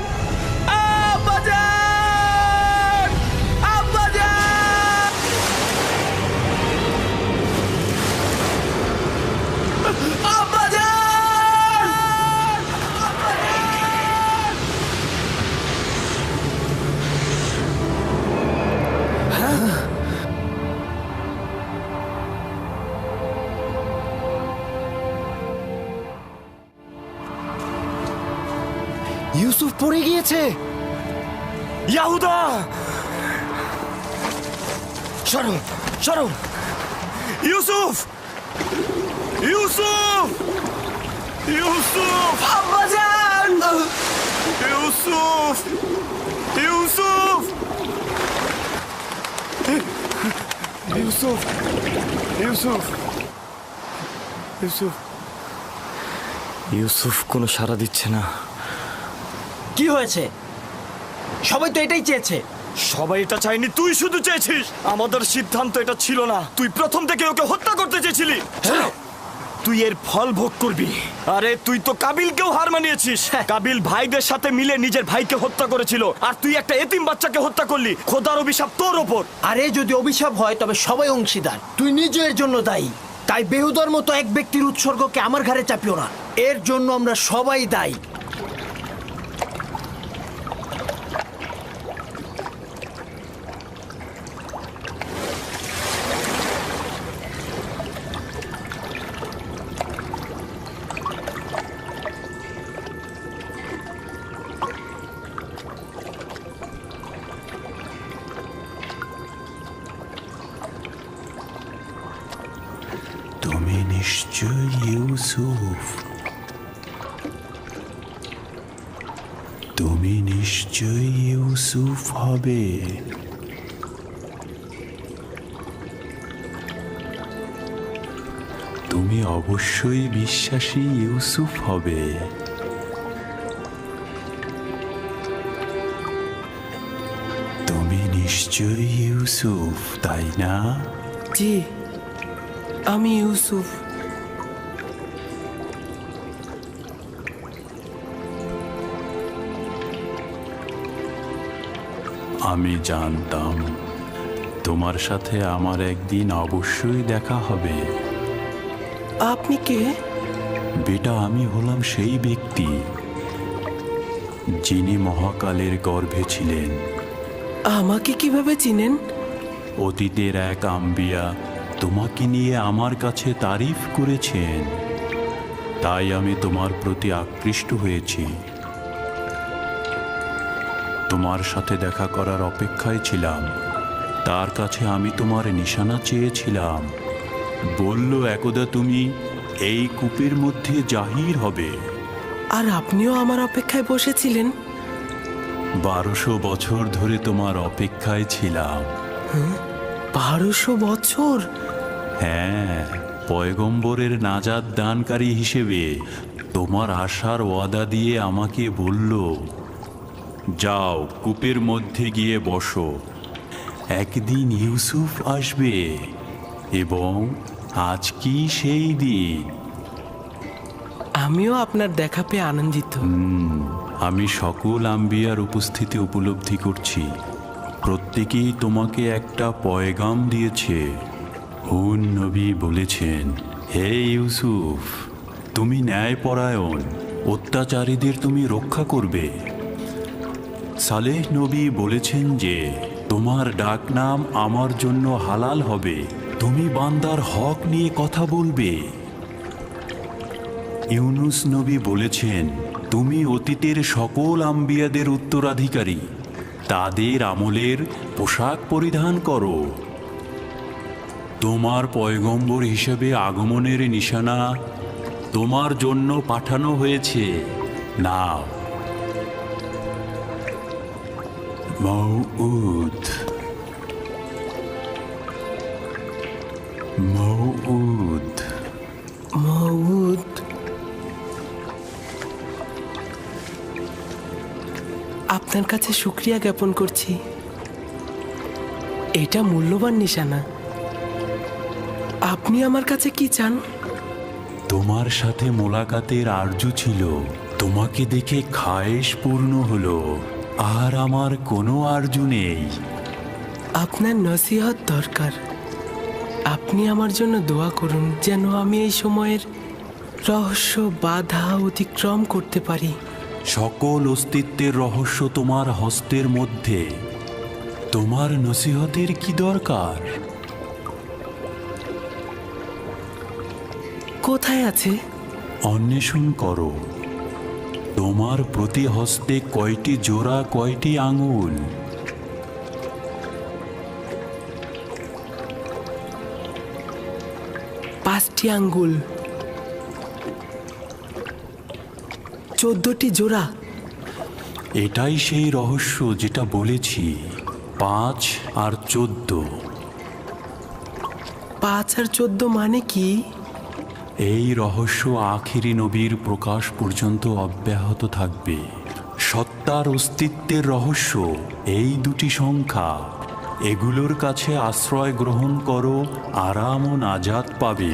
ইউসুফ পড়ে গিয়েছে। ইয়াহুদা, সরো। ইউসুফ আব্বাজান। ইউসুফ কোনো সাড়া দিচ্ছে না। কি হয়েছে? সবাই তো এটাই চেয়েছে। সবাই এটা চাইনি, তুই শুধু চেয়েছিস। আমাদের সিদ্ধান্ত এটা ছিল না। তুই প্রথম থেকে ওকে হত্যা করতে চেয়েছিলি। তুই এর ফল ভোগ করবি। আরে তুই তো কাবিলকেও হার মানিয়েছিস। কাবিল ভাইদের সাথে মিলে নিজের ভাইকে হত্যা করেছিল, আর তুই একটা এতিম বাচ্চাকে হত্যা করলি। খোদার অভিশাপ তোর ওপর। আরে যদি অভিশাপ হয় তবে সবাই অংশীদার। তুই নিজের জন্য দায়ী। তাই বেহুদার মতো এক ব্যক্তির উৎসর্গকে আমার ঘাড়ে চাপিও না। এর জন্য আমরা সবাই দায়ী। তুমি নিশ্চয় ইউসুফ। তুমি নিশ্চয়ই ইউসুফ হবে। তুমি অবশ্যই বিশ্বাসী ইউসুফ হবে। তুমি নিশ্চয়ই ইউসুফ, তাই না? জি, আমি ইউসুফ। আমি জানতাম তোমার সাথে আমার একদিন অবশ্যই দেখা হবে। আপনি কে? বেটা, আমি হলাম সেই ব্যক্তি যিনি মহাকালের গর্ভে ছিলেন। আমাকে কিভাবে চিনেন? অতীতের এক আম্বিয়া তোমাকে নিয়ে আমার কাছে তারিফ করেছেন, তাই আমি তোমার প্রতি আকৃষ্ট হয়েছি। তোমার সাথে দেখা করার অপেক্ষায় ছিলাম। তার কাছে আমি তোমার নিশানা চেয়েছিলাম। বলল, একদা তুমি এই কূপের মধ্যে জাহির হবে। আর আপনিও আমার অপেক্ষায় বসেছিলেন? 1200 বছর ধরে তোমার অপেক্ষায় ছিলাম। 1200 বছর? হ্যাঁ, পয়গম্বরের নাজাত দানকারী হিসেবে তোমার আশার ওয়াদা দিয়ে আমাকে বলল, যাও কূপের মধ্যে গিয়ে বসো, একদিন ইউসুফ আসবে এবং আজ কি সেই দিন। আমিও আপনার দেখা পেয়ে আনন্দিত। আমি সকল আম্বিয়ার উপস্থিতি উপলব্ধি করছি। প্রত্যেকেই তোমাকে একটা পয়গাম দিয়েছে। হুন নবী বলেছেন, হে ইউসুফ, তুমি ন্যায়পরায়ণ, অত্যাচারীদের তুমি রক্ষা করবে। সালেহ নবী বলেছেন যে তোমার ডাকনাম আমার জন্য হালাল হবে, তুমি বান্দার হক নিয়ে কথা বলবে। ইউনুস নবী বলেছেন, তুমি অতীতের সকল আম্বিয়াদের উত্তরাধিকারী, তাদের আমলের পোশাক পরিধান করো। তোমার পয়গম্বর হিসেবে আগমনের নিশানা তোমার জন্য পাঠানো হয়েছে, নাও। মউউদ, মউউদ, মউউদ। আপনার কাছে শুকরিয়া জ্ঞাপন করছি। এটা মূল্যবান নিশানা। আপনি আমার কাছে কি চান? তোমার সাথে মোলাকাতের আরজু ছিল, তোমাকে দেখে খায়েশ পূর্ণ হলো, আর আমার কোনো আরজু নেই। আপনার নসিহত দরকার। আপনি আমার জন্য দোয়া করুন যেন আমি এই সময়ের রহস্য বাধা অতিক্রম করতে পারি। সকল অস্তিত্বের রহস্য তোমার হস্তের মধ্যে। তোমার নসিহতের কি দরকার? কোথায় আছে? অন্বেষণ করো। তোমার প্রতি হস্তে কয়টি জোড়া, কয়টি আঙুল? 5টি আঙ্গুল, 14টি জোড়া। এটাই সেই রহস্য যেটা বলেছি, 5 আর 14। 5 আর 14 মানে কি? এই রহস্য আখিরি নবীর প্রকাশ পর্যন্ত অব্যাহত থাকবে। সত্তার অস্তিত্বের রহস্য এই দুটি সংখ্যা। এগুলোর কাছে আশ্রয় গ্রহণ করো, আরাম ও নাজাত পাবে।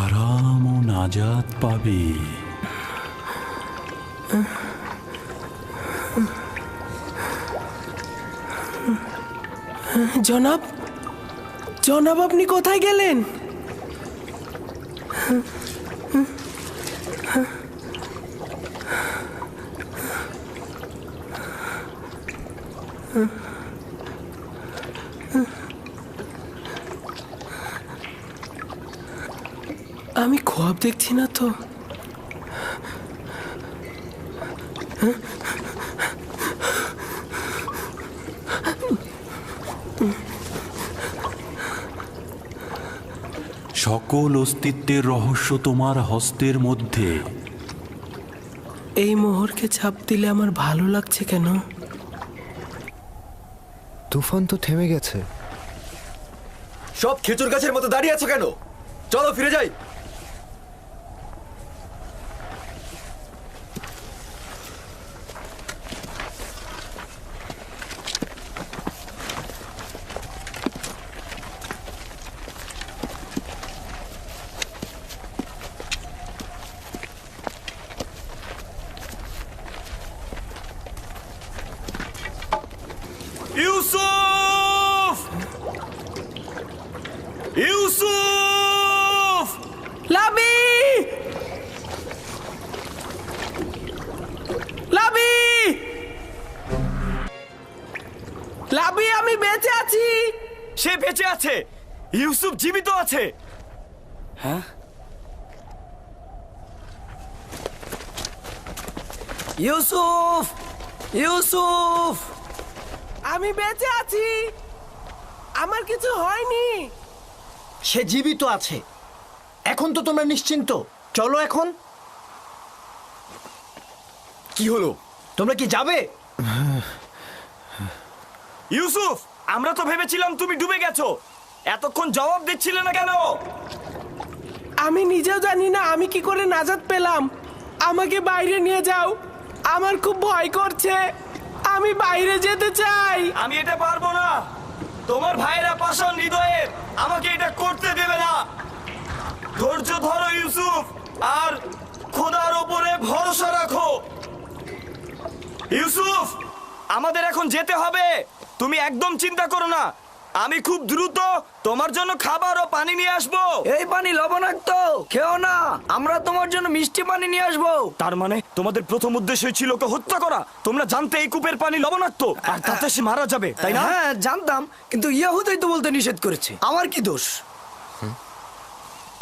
আরাম ও নাজাত পাবে। জনাব, জনাব, আপনি কোথায় গেলেন? আমি খোয়াব দেখছি না তো। সকল অস্তিত্বের রহস্য তোমার হস্তের মধ্যে। এই মোহরকে চাপ দিলে আমার ভালো লাগছে কেন? তুফান তো থেমে গেছে। সব খেজুর গাছের মতো দাঁড়িয়ে আছো কেন? চলো ফিরে যাই। ইউসুফ! ইউসুফ! লাবি! লাবি! লাবি, আমি বেঁচে আছি। সে বেঁচে আছে। ইউসুফ জীবিত আছে। হ্যাঁ? ইউসুফ! ইউসুফ! আমি বেঁচে আছি, আমার কিছু হয়নি। সে জীবিত আছে। এখন তো তোমরা নিশ্চিন্ত। চলো এখন। কি হলো? তোমরা কি যাবে? ইউসুফ, আমরা তো ভেবেছিলাম তুমি ডুবে গেছো। এতক্ষণ জবাব দিচ্ছিলে না কেন? আমি নিজেও জানি না আমি কি করে নাজাত পেলাম। আমাকে বাইরে নিয়ে যাও, আমার খুব ভয় করছে। আমি বাইরে যেতে চাই। আমি এটা পারবো না। তোমার ভাইয়েরা পাষাণ হৃদয়ের, আমাকে এটা করতে দেবে না। ধৈর্য ধরো ইউসুফ, আর খোদার ওপরে ভরসা রাখো। ইউসুফ, আমাদের এখন যেতে হবে। তুমি একদম চিন্তা করো না। আমি খুব দ্রুত তোমার জন্য খাবার ও পানি নিয়ে আসবো। এই পানি লবণাক্ত, খেও না। আমরা তোমার জন্য মিষ্টি পানি নিয়ে আসবো। তার মানে তোমাদের প্রথম উদ্দেশ্য ছিল ওকে হত্যা করা। তোমরা জানতে এই কূপের পানি লবণাক্ত, আর তাতে সে মারা যাবে, তাই না? হ্যাঁ জানতাম, কিন্তু ইয়াহুদাই তো বলতে নিষেধ করেছে। আমার কি দোষ?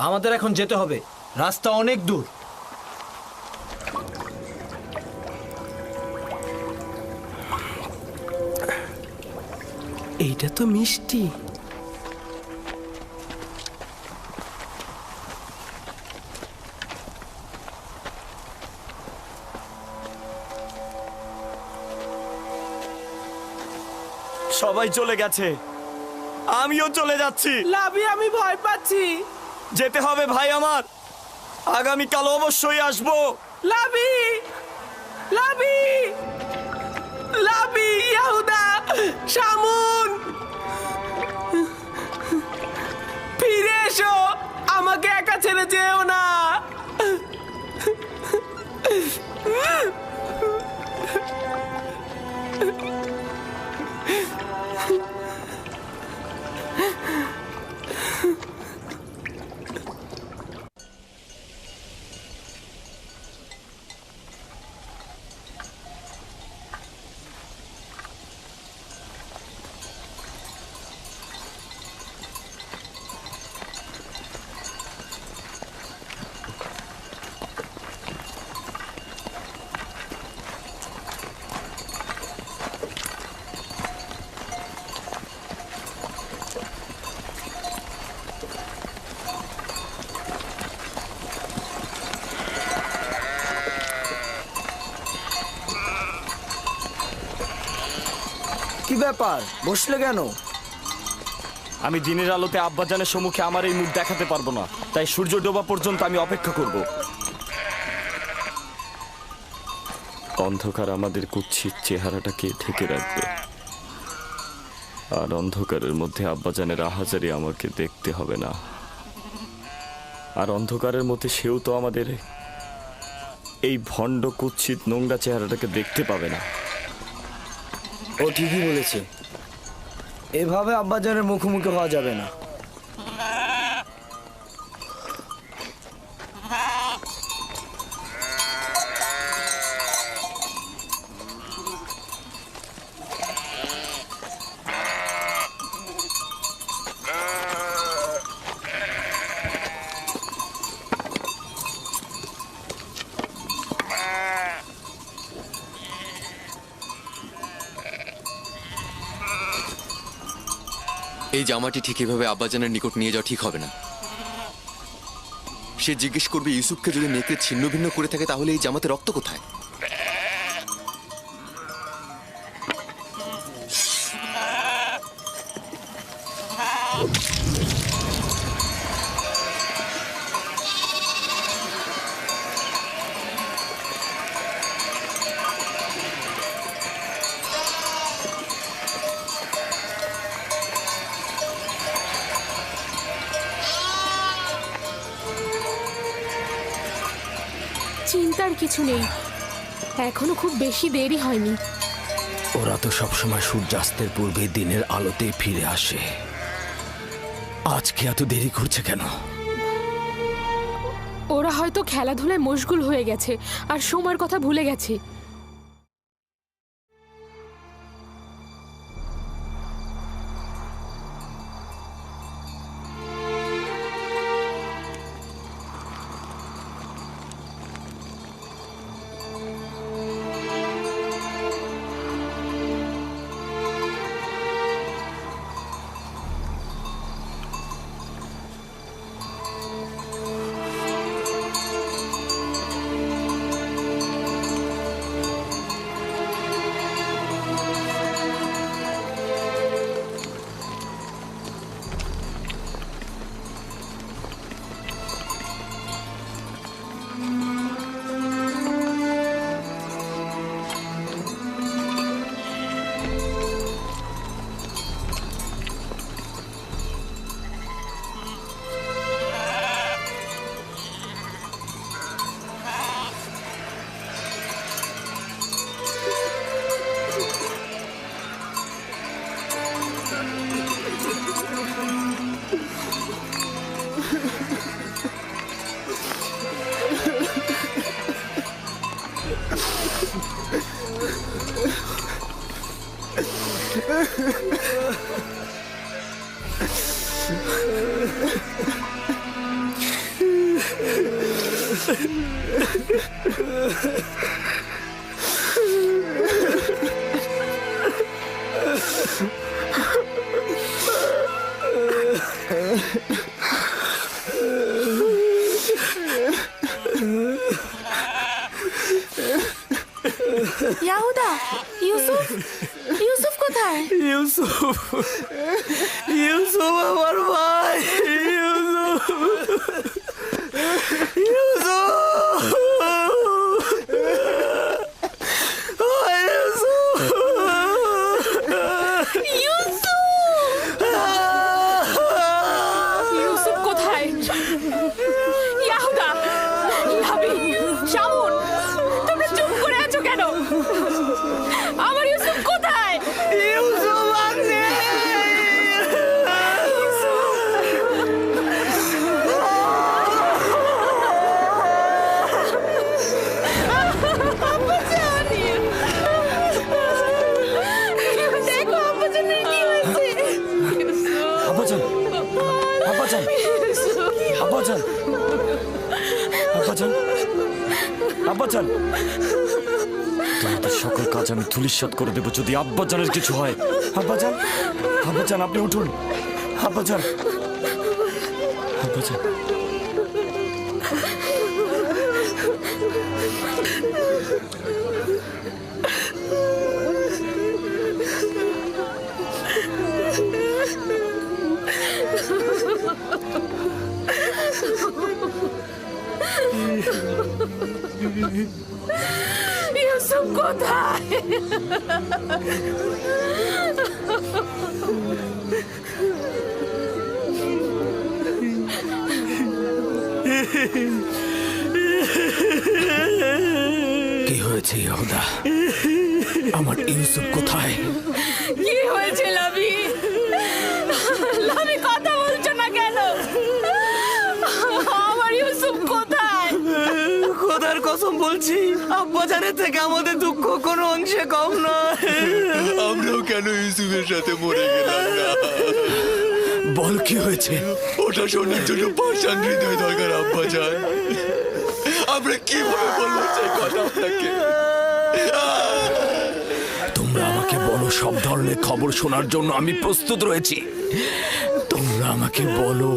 আমাদের এখন যেতে হবে। রাস্তা অনেক দূর। এইটা তো মিষ্টি। সবাই চলে গেছে, আমিও চলে যাচ্ছি। লাবি, আমি ভয় পাচ্ছি। যেতে হবে ভাই আমার। আগামীকাল অবশ্যই আসবো। লাবি! লাবি! লাবি! ইয়াহুদা! শামুন! ফিরে এসো, আমাকে একা ছেড়ে যেও না। কি ব্যাপার, বসলে কেন? আমি দিনের আলোতে আব্বাজানের সম্মুখে আমার এই মুখ দেখাতে পারবো না, তাই সূর্য ডোবা পর্যন্ত আমি অপেক্ষা করব। অন্ধকার আমাদের কুৎসিত চেহারাটাকে ঢেকে রাখবে, আর অন্ধকারের মধ্যে আব্বাজানের আহাজারি আমাকে দেখতে হবে না। আর অন্ধকারের মধ্যে সেও তো আমাদের এই ভণ্ড কুৎসিত নোংরা চেহারাটাকে দেখতে পাবে না। ও ঠিকই বলেছে, এভাবে আব্বাজানের মুখোমুখি হওয়া যাবে না। এই জামাটি ঠিক এভাবে আব্বাজানের নিকট নিয়ে যাওয়া ঠিক হবে না। সে জিজ্ঞেস করবে ইউসুফকে যদি নেকড়ে ছিন্ন ভিন্ন করে থাকে তাহলে এই জামাতে রক্ত কোথায়? চিন্তার কিছু নেই, এখনো খুব বেশি দেরি হয়নি। ওরা তো সবসময় সূর্যাস্তের পূর্বে দিনের আলোতে ফিরে আসে, আজকে এত দেরি করছে কেন? ওরা হয়তো খেলাধুলায় মশগুল হয়ে গেছে আর সময়ের কথা ভুলে গেছে। ইয়াহুদা, ইউসুফ, ইউসুফ কোথায়? ইউসুফ, ইউসুফ আমার ভাই, ইউসুফ, ইউসুফ, ইউসুফ কোথায়? ইয়াহুদা, লাবি, শামুন, তোমরা চুপ করে আছো কেন? আমার ইউসুফ কোথায়? ইউসুফ আছে। দেখো আব্বাজানের কি হয়েছে। আব্বাজান, আব্বাজান, আব্বাজান, আব্বাজান, আব্বাজান, তোমাদের সকল কাজ আমি ধূলিসাৎ করে দেবো যদি আব্বাজানের কিছু হয়। আব্বাজান, আব্বাজান, আপনি উঠুন। আব্বাজান, আব্বাজান, ইউসুফ কোথায়? কি হয়েছে ইয়াহুদা? আমার ইউসুফ কোথায়? কি হয়েছে লাবি? লাবি কথা বলছো না কেন? আমার ইউসুফ কোথায়? খোদার কসম বলছি, আব্বাজানের থেকে আমাদের দুঃখ কোনো অংশে কম নয়। আমরাও কেন ইউসুফের সাথে মরে গেলাম না? বল কি হয়েছে? ওটা শোনার জন্য পাষাণ হৃদয় দরকার আব্বাজান। আমরা কিভাবে বলবো সেই কথা আপনাকে? তোমরা আমাকে বলো, সব ধরনের খবর শোনার জন্য আমি প্রস্তুত রয়েছি। তোমরা আমাকে বলো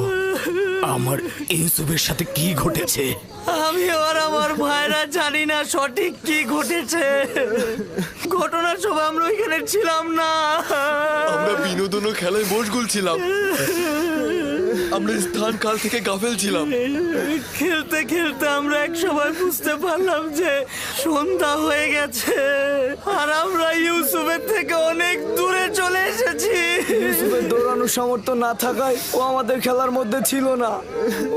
আমার ইউসুফের সাথে কি ঘটেছে। আমি আর আমার ভাইরা জানি না সঠিক কি ঘটেছে। ঘটনার সময় আমরা ওইখানে ছিলাম না। আমরা বিনোদন ও খেলায় মশগুল ছিলাম। আমরা স্থান কাল থেকে গাফেল ছিলাম। খেলতে খেলতে আমরা এক সময় বুঝতে পারলাম যে সন্ধ্যা হয়ে গেছে আর আমরা ইউসুফের থেকে অনেক দূরে চলে এসেছি। ইউসুফের দৌড়ানোর সামর্থ্য না থাকায় ও আমাদের খেলার মধ্যে ছিল না।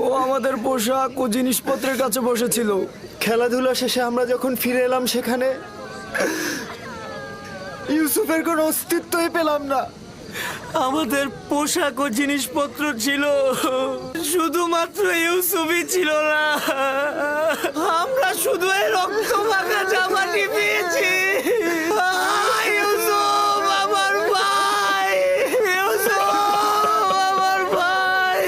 ও আমাদের পোশাক ও জিনিসপত্রের কাছে বসেছিল। খেলাধুলা শেষে আমরা যখন ফিরে এলাম সেখানে ইউসুফের কোনো অস্তিত্বই পেলাম না। আমাদের পোশাক ও জিনিসপত্র ছিল, শুধুমাত্র ইউসুফই ছিল না। আমরা শুধু এই রক্ত মাখা জামাটি পেয়েছি। ইউসুফ আমার ভাই, ইউসুফ আমার ভাই।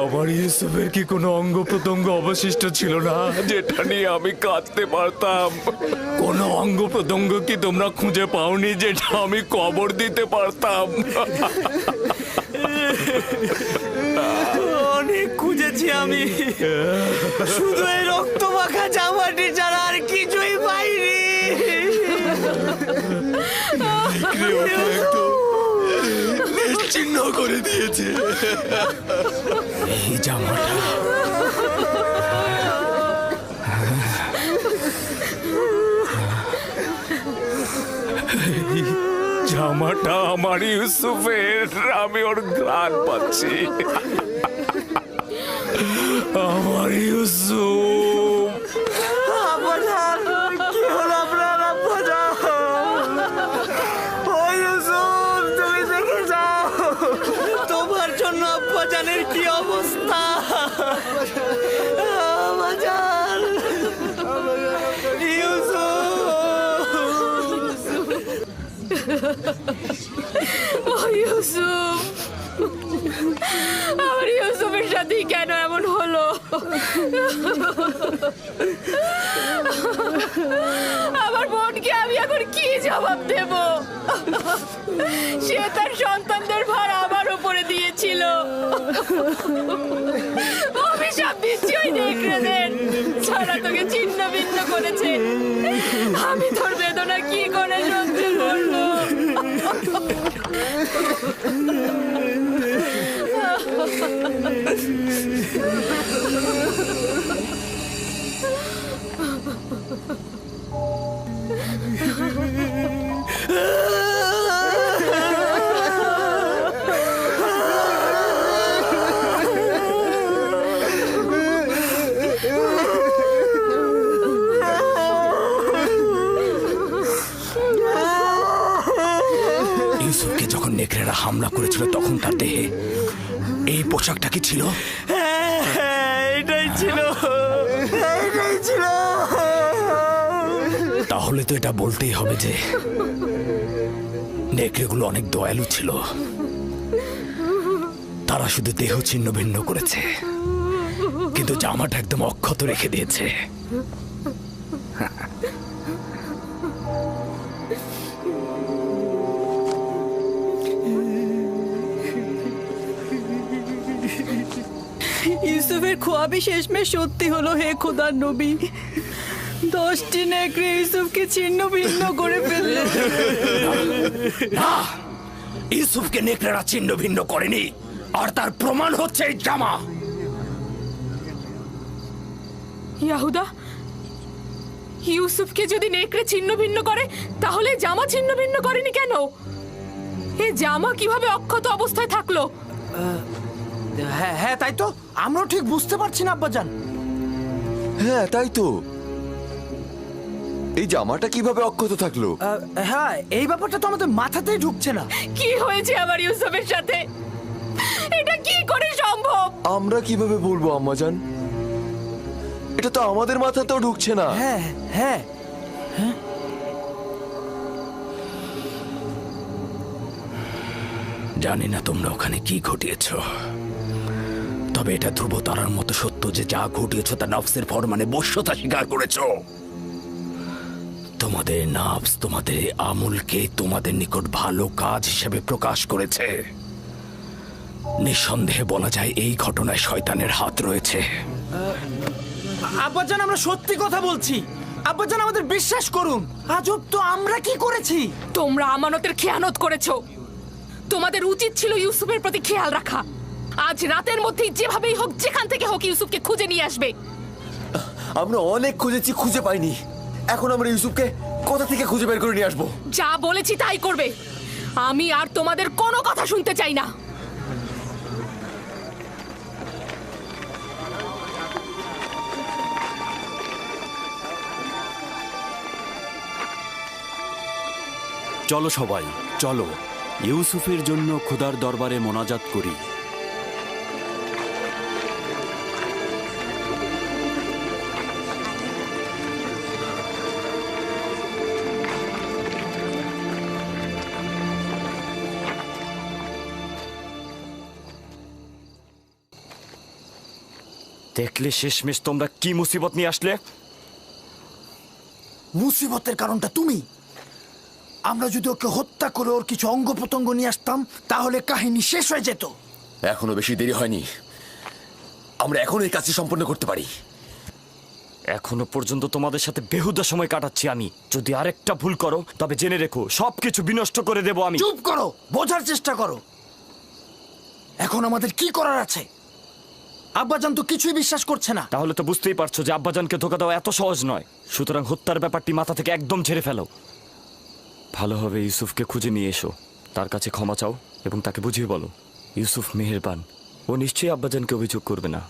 আমার ইউসুফের কি কোনো অঙ্গ প্রত্যঙ্গ অবশিষ্ট ছিল না যেটা নিয়ে আমি কাঁদতে পারতাম? কোনো অঙ্গ প্রত্যঙ্গ কি তোমরা খুঁজে পাওনি যেটা আমি কবর দিতে পারতাম? অনেক খুঁজেছি আমি, শুধু এই রক্ত মাখা জামাটি ছাড়া আর কিছুই পাইনি। নিশ্চিহ্ন করে দিয়েছে এই জামাটা। জামাটা আমার ইউসুফের, আমি ওর ঘ্রাণ পাচ্ছি। আমার ইউসুফ। আব্বাজান, কি হলো আপনার? আব্বাজান, ও ইউসুফ, তুমি দেখে যাও তোমার জন্য আব্বাজানের কি অবস্থা। আব্বাজান, ও ইউসুফ, আমার ইউসুফের সাথে কেন এমন হলো? আমার বোনকে আমি এখন কি জবাব দেব? সে তার সন্তানদের ভার আমার উপরে দিয়েছিল। অভিশাপ দিচ্ছি ওই নেকড়েদের, ছাড়া তোকে ছিন্ন ভিন্ন করেছে। আমি তোর বেদনা কি করে সহ্য করবো? ইউসুফকে যখন নেকড়েরা হামলা করেছিল তখন তার দেহে এই পোশাকটা কি ছিল? এটাই ছিল, এটাই ছিল। তাহলে তো এটা বলতেই হবে যে নেকড়েগুলো অনেক দয়ালু ছিল। তারা শুধু দেহ ছিন্ন ভিন্ন করেছে, কিন্তু জামাটা একদম অক্ষত রেখে দিয়েছে। ইউসুফের খোয়াবি শেষমেশ সত্যি হলো। হে খোদার নবী, 10টি নেকড়ে ইউসুফকে ছিন্ন ভিন্ন করে ফেলল। না, ইউসুফকে নেকড়েরা ছিন্ন ভিন্ন করেনি, আর তার প্রমাণ হচ্ছে এই জামা। ইয়াহুদা, ইউসুফকে যদি নেকড়ে ছিন্ন ভিন্ন করে তাহলে জামা ছিন্ন ভিন্ন করেনি কেন? এ জামা কিভাবে অক্ষত অবস্থায় থাকলো? হ্যাঁ হ্যাঁ, তাই তো আমরাও ঠিক বুঝতে পারছি না আব্বাজান। হ্যাঁ তাই তো, এই জামাটা কিভাবে অক্ষত থাকলো? হ্যাঁ, এই ব্যাপারটা তো আমাদের মাথাতেই ঢুকছে না। কি হয়েছে আমার ইউসুফের সাথে? এটা কি করে সম্ভব? আমরা কিভাবে বলবো আম্মাজান? এটা তো আমাদের মাথাতেও ঢুকছে না। হ্যাঁ হ্যাঁ হ্যাঁ। জানি না তোমরা ওখানে কি ঘটিয়েছ, তবে এটা ধ্রুব তারার মতো সত্য যে যা ঘটিয়েছ তা নফসের ফরমানে বশ্যতা স্বীকার করেছ। তোমাদের নফস তোমাদের আমলকে তোমাদের নিকট ভালো কাজ হিসেবে প্রকাশ করেছে। নিঃসন্দেহে বলা যায় এই ঘটনায় শয়তানের হাত রয়েছে। আব্বাজান, আমরা সত্যি কথা বলছি। আব্বাজান, আমাদের বিশ্বাস করুন। আজব তো, আমরা কি করেছি? তোমরা আমানতের খেয়ানত করেছো। তোমাদের উচিত ছিল ইউসুফের প্রতি খেয়াল রাখা। আজ রাতের মধ্যেই যেভাবেই হোক, যেখান থেকে হোক, ইউসুফকে খুঁজে নিয়ে আসবে। আমরা অনেক খুঁজেছি, খুঁজে পাইনি। এখন আমরা ইউসুফকে কোথা থেকে খুঁজে বের করে নিয়ে আসবো? যা বলেছি তাই করবে। আমি আর তোমাদের কোনো কথা শুনতে চাই না। চলো সবাই, চলো ইউসুফের জন্য খোদার দরবারে মোনাজাত করি। দেখলে শেষমেশ তোমরা কি মুসিবত নিয়ে আসলে? মুসিবতের কারণটা তুমি। আমরা যদি ওকে হত্যা করে ওর কিছু অঙ্গ প্রত্যঙ্গ নিয়ে আসতাম তাহলে কাহিনী শেষ হয়ে যেত। এখনো বেশি দেরি হয়নি, আমরা এখন এই কাজটি সম্পন্ন করতে পারি। এখনো পর্যন্ত তোমাদের সাথে বেহুদা সময় কাটাচ্ছি আমি। যদি আরেকটা ভুল করো তবে জেনে রেখো সবকিছু বিনষ্ট করে দেব আমি। চুপ করো, বোঝার চেষ্টা করো। এখন আমাদের কি করার আছে? আব্বাজান তো কিছুই বিশ্বাস করছে না। তাহলে তো বুঝতেই পারছো যে আব্বাজানকে ধোকা দেওয়া এত সহজ নয়। সুতরাং হত্যার ব্যাপারটি মাথা থেকে একদম ঝেড়ে ফেলো। ভালোভাবে ইউসুফকে খুঁজে নিয়ে এসো, তার কাছে ক্ষমা চাও এবং তাকে বুঝিয়ে বলো ইউসুফ মেহেরবান, ও নিশ্চয়ই আব্বাজানকে অভিযোগ করবে না।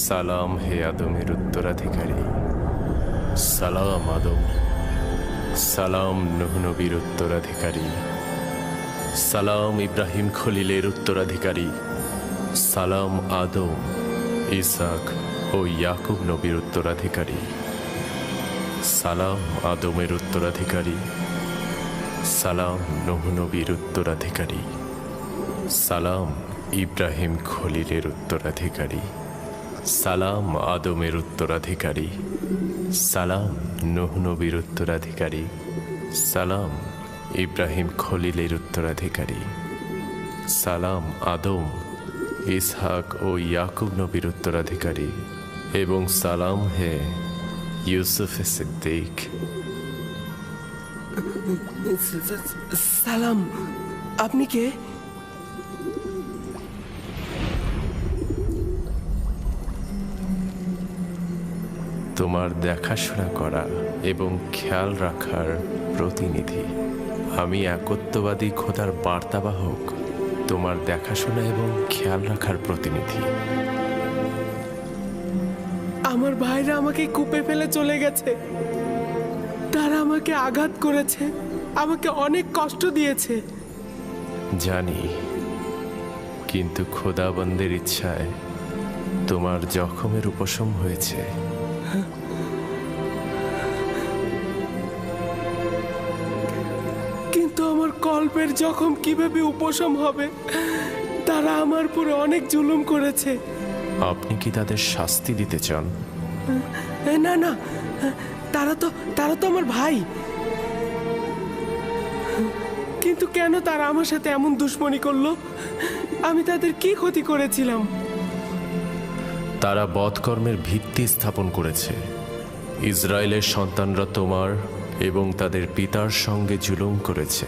সালাম হে আদমের উত্তরাধিকারী, সালাম আদম, সালাম নূহ নবীর উত্তরাধিকারী, সালাম ইব্রাহিম খলিলের উত্তরাধিকারী, সালাম আদম, ইসাক ও ইয়াকুব নবীর উত্তরাধিকারী, সালাম আদমের উত্তরাধিকারী, সালাম নূহ নবীর উত্তরাধিকারী, সালাম ইব্রাহিম খলিলের উত্তরাধিকারী, সালাম আদমের উত্তরাধিকারী, সালাম নূহ নবীর উত্তরাধিকারী, সালাম ইব্রাহিম খলিলের উত্তরাধিকারী, সালাম আদম, ইসহাক ও ইয়াকুব নবীর উত্তরাধিকারী, এবং সালাম হে ইউসুফ সিদ্দিক। সালাম, আপনি কে? তোমার দেখাশোনা করা এবং খেয়াল রাখার প্রতিনিধি। আমি একত্ববাদী খোদার বার্তাবাহক, তোমার দেখাশোনা এবং খেয়াল রাখার প্রতিনিধি। আমার ভাইরা আমাকে কূপে ফেলে চলে গেছে। তারা আমাকে আঘাত করেছে, আমাকে অনেক কষ্ট দিয়েছে। জানি, কিন্তু খোদাবন্দের ইচ্ছায় তোমার জখমের উপশম হয়েছে। কিন্তু আমার কল্পের জখম কিভাবে উপশম হবে? তারা আমার উপরে অনেক জুলুম করেছে। আপনি কি তাদের শাস্তি দিতে চান? না না, তারা তো আমার ভাই। কিন্তু কেন তারা আমার সাথে এমন দুশ্মনী করলো? আমি তাদের কি ক্ষতি করেছিলাম? তারা বদকর্মের ভিত্তি স্থাপন করেছে। ইসরায়েলের সন্তানরা তোমার এবং তাদের পিতার সঙ্গে জুলুম করেছে।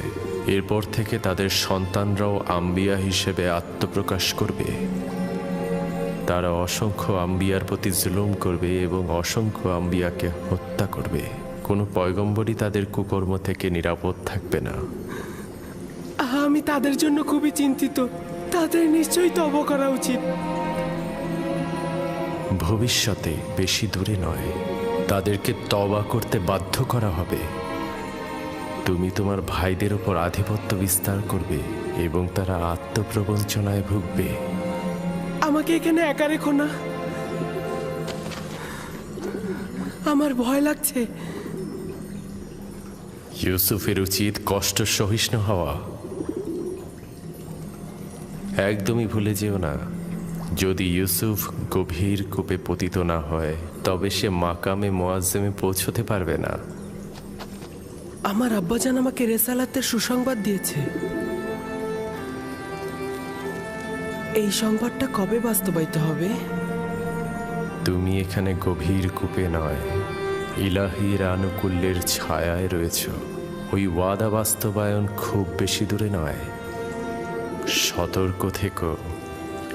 এরপর থেকে তাদের সন্তানরাও আম্বিয়া হিসেবে আত্মপ্রকাশ করবে। তারা অসংখ্য আম্বিয়ার প্রতি জুলুম করবে এবং অসংখ্য আম্বিয়াকে হত্যা করবে। কোনো পয়গম্বরই তাদের কুকর্ম থেকে নিরাপদ থাকবে না। আমি তাদের জন্য খুবই চিন্তিত। তাদের নিশ্চয়ই তওবা করা উচিত। ভবিষ্যতে বেশি দূরে নয়, তাদেরকে তওবা করতে বাধ্য করা হবে। তুমি তোমার ভাইদের উপর আধিপত্য বিস্তার করবে এবং তারা আত্মপ্রবঞ্চনায় ভুগবে। আমাকে এখানে একা রেখো না, আমার ভয় লাগছে। ইউসুফের উচিত কষ্ট সহিষ্ণু হওয়া। একদমই ভুলে যেও না, যদি ইউসুফ গভীর কূপে পতিত না হয় তবে সে মাকামে মুআজ্জমে পৌঁছতে পারবে না। আমার আব্বাজান আমাকে রেসালাতের সুসংবাদ দিয়েছে। এই সংবাদটা কবে বাস্তবায়িত হবে? তুমি এখানে গভীর কূপে নয়, ইলাহির আনুকূল্যের ছায়ায় রয়েছ। ওই ওয়াদা বাস্তবায়ন খুব বেশি দূরে নয়। সতর্ক থেকো,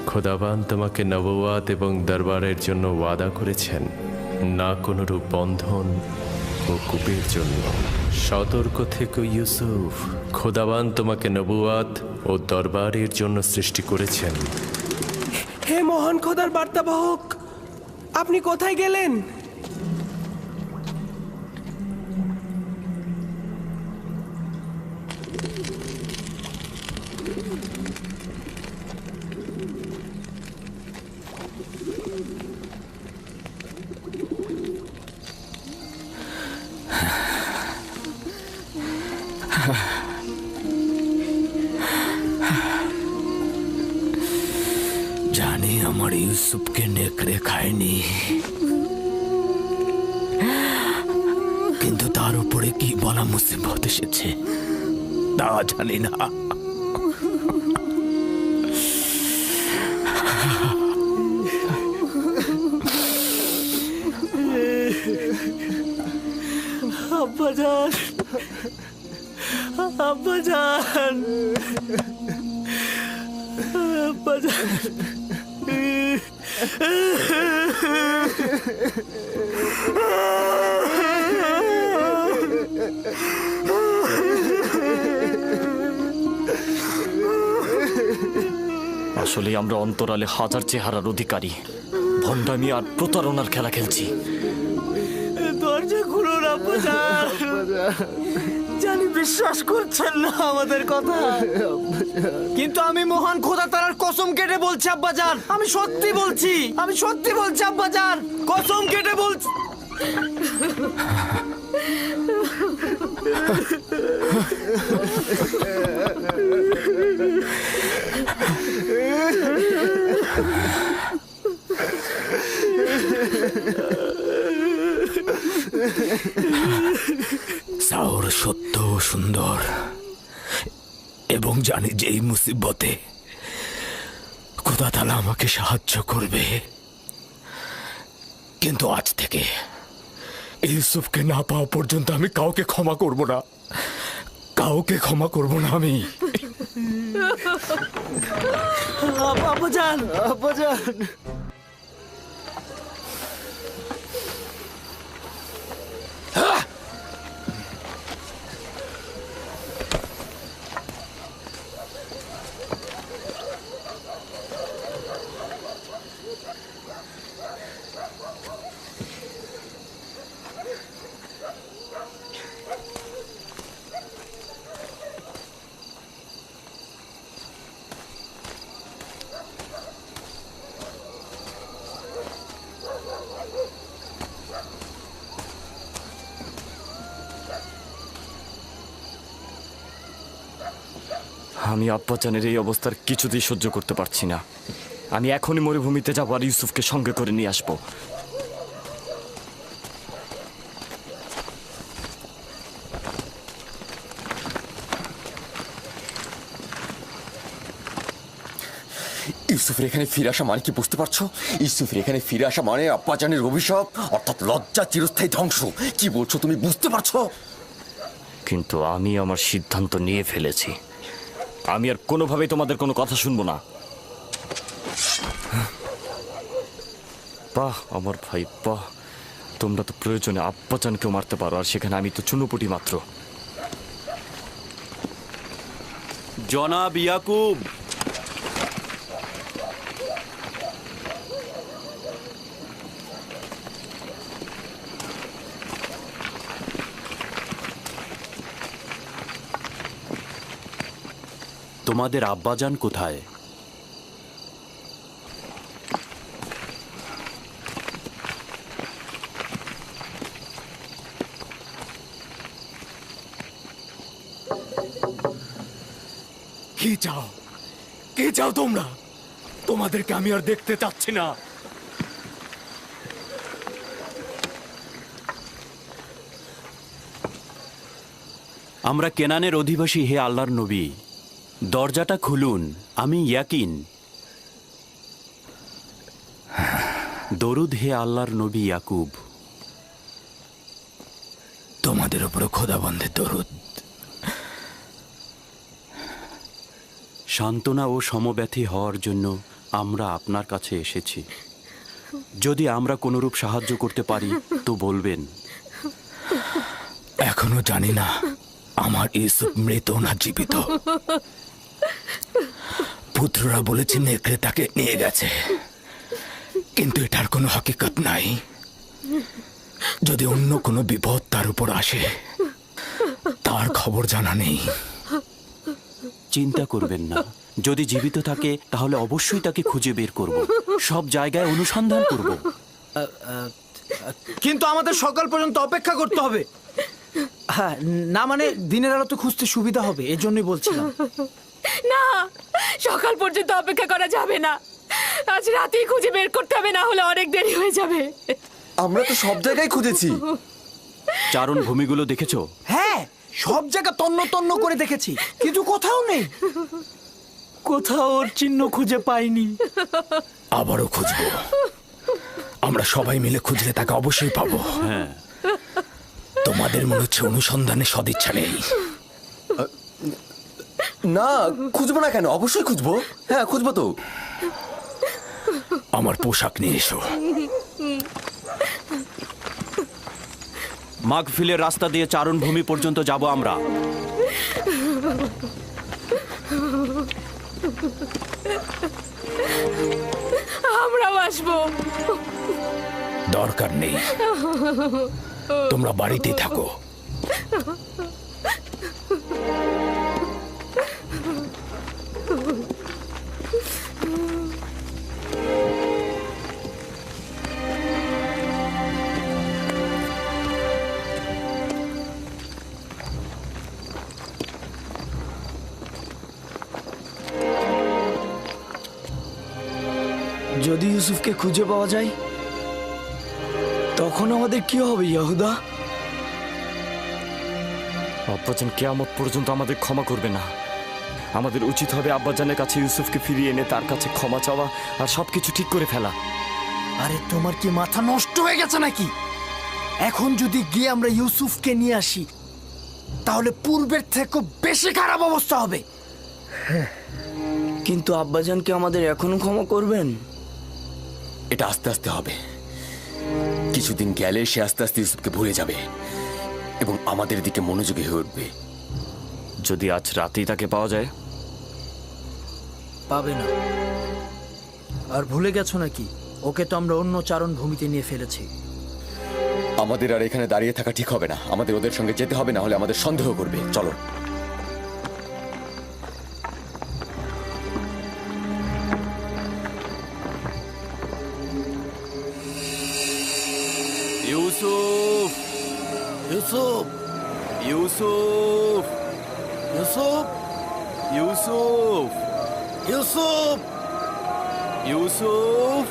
খোদাবান তোমাকে নবুয়াত এবং দরবারের জন্য ওয়াদা করেছেন, না কোনরূপ বন্ধন ও কূপের জন্য। সতর্ক থেকো ইউসুফ, খোদাবান তোমাকে নবুয়াত ও দরবারের জন্য সৃষ্টি করেছেন। হে মহান খোদার বার্তাবাহক, আপনি কোথায় গেলেন? জানি আমার ইউসুফকে নেকড়ে খায়নি, কিন্তু তার উপরে কি বলা মুসিবত এসেছে তা জানি না। আব্বাজান, আব্বাজান, আব্বাজান। আসলে আমরা অন্তরালে হাজার চেহারার অধিকারী, ভণ্ডামি আর প্রতারণার খেলা খেলছি। দরজা খুলুন আব্বাজান। জানি বিশ্বাস করছেন না আমাদের কথা, কিন্তু আমি মহান খোদা তাআলার কসম কেটে বলছি আব্বাজান, আমি সত্যি বলছি, আমি সত্যি বলছি আব্বাজান, কসম কেটে বলছি। সাওর সত্য ও সুন্দর, এবং জানি যে এই মুসিবতে খোদা তাআলা আমাকে সাহায্য করবে। কিন্তু আজ থেকে ইউসুফকে না পাওয়া পর্যন্ত আমি কাউকে ক্ষমা করব না, কাউকে ক্ষমা করব না আমি। আব্বাজান, আব্বাজান। আমি আব্বাজানের এই অবস্থার কিছুতেই সহ্য করতে পারছি না। আমি এখনই মরুভূমিতে যাবো আর ইউসুফকে সঙ্গে করে নিয়ে আসবো। ইউসুফের এখানে ফিরে আসা মানে কি বুঝতে পারছো? ইউসুফের এখানে ফিরে আসা মানে আব্বাজানের অভিশাপ, অর্থাৎ লজ্জা, চিরস্থায়ী ধ্বংস। কি বলছো তুমি, বুঝতে পারছো? কিন্তু আমি আমার সিদ্ধান্ত নিয়ে ফেলেছি। আমি আর কোনোভাবেই তোমাদের কোনো কথা শুনবো না। বাহ আমার ভাই, বাহ, তোমরা তো প্রয়োজনে আব্বাজানকেও মারতে পারো, আর সেখানে আমি তো চুনোপুটি মাত্র। জনাব ইয়াকুব, তোমাদের আব্বাজান কোথায়? কি চাও, কি চাও তোমরা? তোমাদেরকে আমি আর দেখতে চাচ্ছি না। আমরা কেনানের অধিবাসী, হে আল্লাহর নবী, দরজাটা খুলুন। আমি ইয়াকিন, দরুদ হে আল্লাহর নবী ইয়াকুব। তোমাদের উপরে খোদাবন্ধের দরুদ। সান্ত্বনা ও সমব্যথী হওয়ার জন্য আমরা আপনার কাছে এসেছি। যদি আমরা কোনরূপ সাহায্য করতে পারি তো বলবেন। এখনো জানি না আমার ইউসুফ মৃত না জীবিত। পুত্ররা বলেছে নেকড়ে তাকে নিয়ে গেছে, কিন্তু এটার কোনো হাকিকত নাই। যদি অন্য কোনো বিপদ তার উপর আসে, তার খবর জানা নেই। চিন্তা করবেন না, যদি জীবিত থাকে তাহলে অবশ্যই তাকে খুঁজে বের করব, সব জায়গায় অনুসন্ধান করব। কিন্তু আমাদের সকাল পর্যন্ত অপেক্ষা করতে হবে। হ্যাঁ, না মানে দিনের আলো তো খুঁজতে সুবিধা হবে, এজন্যই বলছিলাম। না, সকাল পর্যন্ত অপেক্ষা করা যাবে না। আজ রাতেই খুঁজে বের করতে হবে, না হলে অনেক দেরি হয়ে যাবে। আমরা তো সব জায়গায় খুঁজেছি। চারণ ভূমিগুলো দেখেছো? হ্যাঁ, সব জায়গা তন্ন তন্ন করে দেখেছি, কিন্তু কোথাও নেই। কোথাও ওর চিহ্ন খুঁজে পাইনি। আবারও খুঁজবো। আমরা সবাই মিলে খুঁজলে তাকে অবশ্যই পাবো। হ্যাঁ, তোমাদের মনে হচ্ছে অনুসন্ধানে সদিচ্ছা নেই। না, খুঁজবো না কেন? অবশ্যই খুঁজবো। হ্যাঁ, খুঁজবো তো। আমার পোশাক নিয়ে এসো। মাগফিলের রাস্তা দিয়ে চারণ ভূমি পর্যন্ত যাব আমরা। আমরাও আসবো। দরকার নেই, তোমরা বাড়িতেই থাকো। যদি ইউসুফকে খুঁজে পাওয়া যায়, তখন আমাদের কি হবে ইয়াহুদা? আব্বাজান কিয়ামত পর্যন্ত আমাদের ক্ষমা করবে না। আমাদের উচিত হবে আব্বাজানের কাছে ইউসুফকে ফিরিয়ে এনে তার কাছে ক্ষমা চাওয়া আর সবকিছু ঠিক করে ফেলা। আরে তোমার কি মাথা নষ্ট হয়ে গেছে নাকি? এখন যদি গিয়ে আমরা ইউসুফকে নিয়ে আসি, তাহলে পূর্বের থেকে বেশি খারাপ অবস্থা হবে। কিন্তু আব্বাজানকে আমাদের এখনো ক্ষমা করবেন? এটা আস্তে আস্তে হবে। কিছুদিন গেলে সে আস্তে আস্তে ইউসুফকে ভুলে যাবে এবং আমাদের দিকে মনোযোগী হয়ে উঠবে। যদি আজ রাতেই তাকে পাওয়া যায়? পাবে না। আর ভুলে গেছো নাকি, ওকে তো আমরা অন্য চারণ ভূমিতে নিয়ে ফেলেছি। আমাদের আর এখানে দাঁড়িয়ে থাকা ঠিক হবে না। আমাদের ওদের সঙ্গে যেতে হবে, না হলে আমাদের সন্দেহ করবে। চলো। ইউসুফ, ইউসুফ, ইউসুফ, ইউসুফ, ইউসুফ, ইউসুফ, ইউসুফ,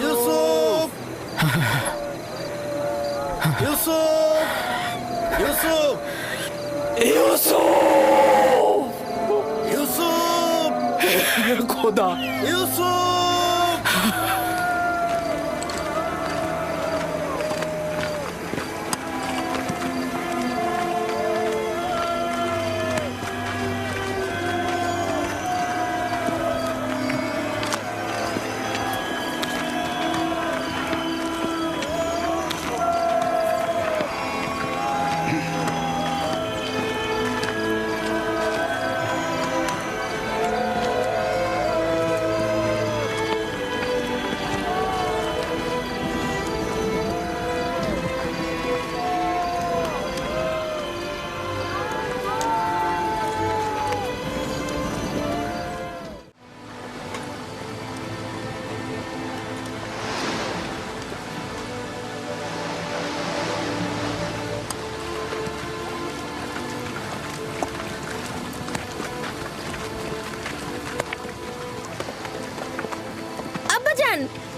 ইউসুফ, ইউসুফ, ইউসুফ, ইউসুফ, ইউসুফ, খোদা, ইউসুফ।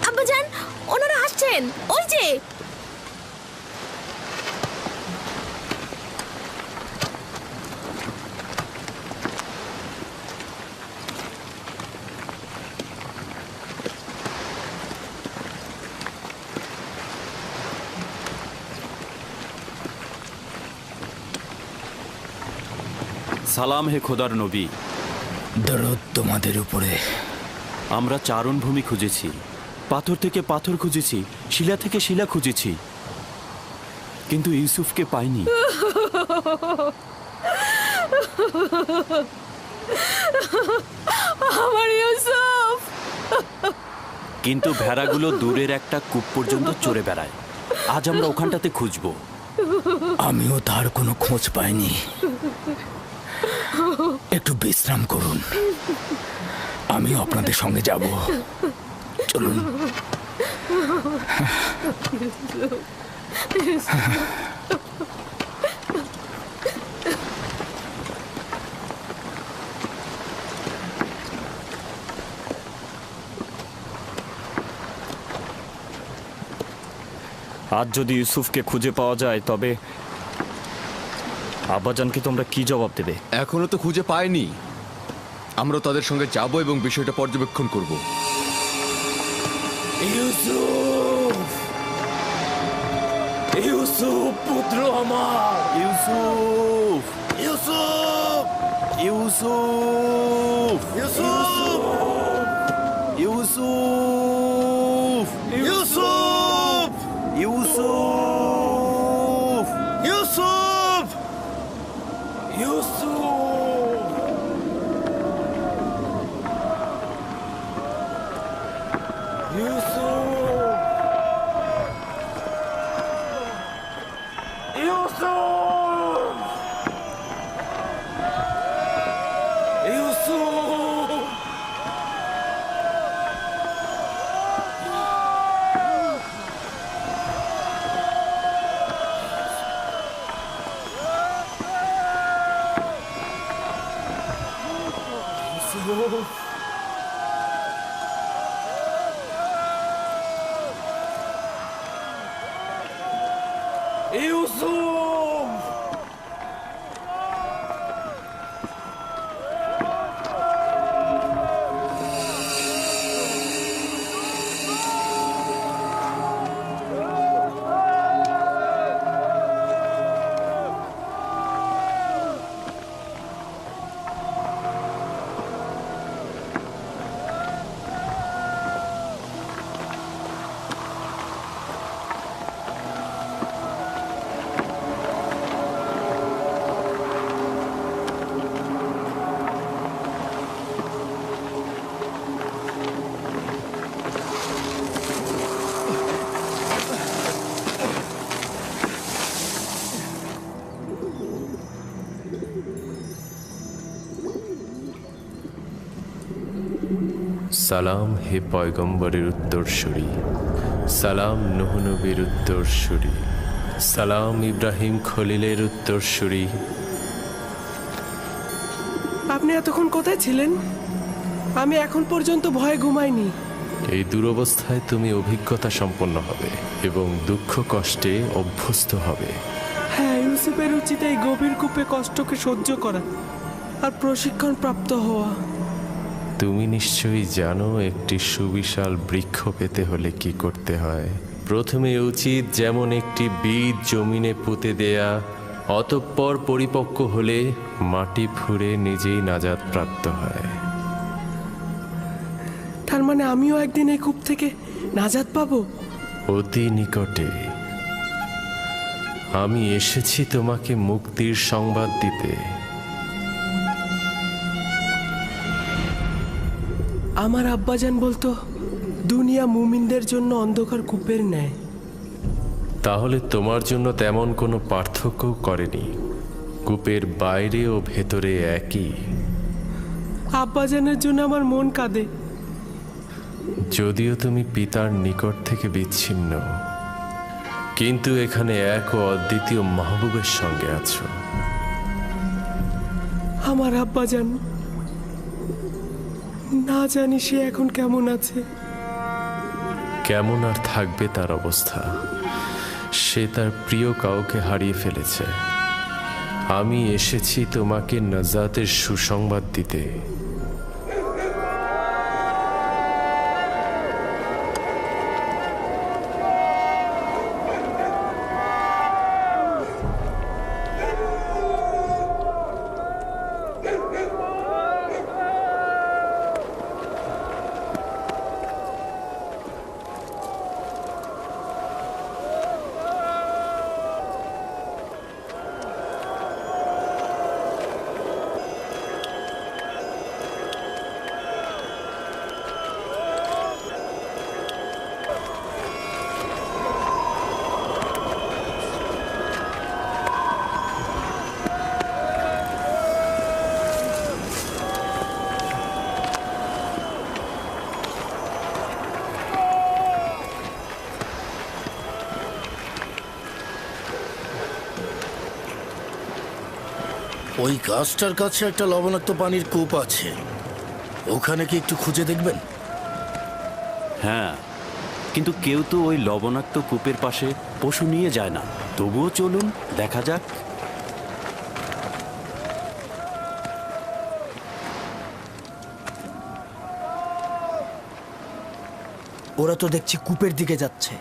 আব্বাজান, ওনারা আসছেন, ওই যে। সালাম হে খোদার নবী। দরুদ তোমাদের উপরে। আমরা চারণভূমি খুঁজেছি, পাথর থেকে পাথর খুঁজেছি, শিলা থেকে শিলা খুঁজেছি, কিন্তু ইউসুফকে পাইনি। আমার ইউসুফ। কিন্তু ভেড়াগুলো দূরের একটা কূপ পর্যন্ত চড়ে বেড়ায়। আজ আমরা ওখানটাতে খুঁজবো। আমিও তার কোনো খোঁজ পাইনি। একটু বিশ্রাম করুন, আমিও আপনাদের সঙ্গে যাব। চলুন। আজ যদি ইউসুফকে খুঁজে পাওয়া যায় তবে আব্বাজানকে তোমরা কি জবাব দেবে? এখনো তো খুঁজে পাইনি। আমরা তাদের সঙ্গে যাব এবং বিষয়টা পর্যবেক্ষণ করব। ইউসুফ, ইউসুফ পুত্র আমার, ইউসুফ, ইউসুফ, ইউসুফ, ইউসুফ, ইউসুফ, ইউসুফ, ইউসুফ, ইউসুফ, ইউসুফ, সালাম হে পয়গম্বরের উত্তরসূরি, সালাম নূহ নবীর উত্তরসূরি, সালাম ইব্রাহিম খলিলের উত্তরসূরি। আপনি এতক্ষণ কোথায় ছিলেন? আমি এখন পর্যন্ত ভয়ে ঘুমাইনি। এই দুরবস্থায় তুমি অভিজ্ঞতা সম্পন্ন হবে এবং দুঃখ কষ্টে অভ্যস্ত হবে। হ্যাঁ, ইউসুফের উচিত এই গভীর কূপে কষ্টকে সহ্য করা আর প্রশিক্ষণ প্রাপ্ত হওয়া। তুমি নিশ্চয়ই জানো একটি সুবিশাল বৃক্ষ পেতে হলে কি করতে হয়। প্রথমে উচিত যেমন একটি বীজ জমিনে পুঁতে দেয়া, অতঃপর পরিপক্ক হলে মাটি ফুঁড়ে নিজেই নাজাত প্রাপ্ত হয়। তার মানে আমিও একদিন এই কূপ থেকে নাজাত পাবো? অতি নিকটে। আমি এসেছি তোমাকে মুক্তির সংবাদ দিতে। আমার আব্বাজান বলতো দুনিয়া মুমিনদের জন্য অন্ধকার কূপের ন্যায়। তাহলে তোমার জন্য তেমন কোনো পার্থক্য করেনি। কূপের বাইরে ও ভেতরে একই। আব্বাজানের জন্য আমার মন কাঁদে। যদিও তুমি পিতার নিকট থেকে বিচ্ছিন্ন, কিন্তু এখানে এক ও অদ্বিতীয় মাহবুবের সঙ্গে আছো। আমার আব্বাজান, না জানি সে এখন কেমন আছে। কেমন আর থাকবে তার অবস্থা? সে তার প্রিয় কাউকে হারিয়ে ফেলেছে। আমি এসেছি তোমাকে নাজাতের সুসংবাদ দিতে। ওই গাছটার কাছে একটা লবণাক্ত পানির কূপ আছে, ওখানে কি একটু খুঁজে দেখবেন? হ্যাঁ, কিন্তু কেউ তো ওই লবণাক্ত কূপের পাশে পশু নিয়ে যায় না। তবুও চলুন, দেখা যাক। ওরা তো দেখছি কূপের দিকে যাচ্ছে।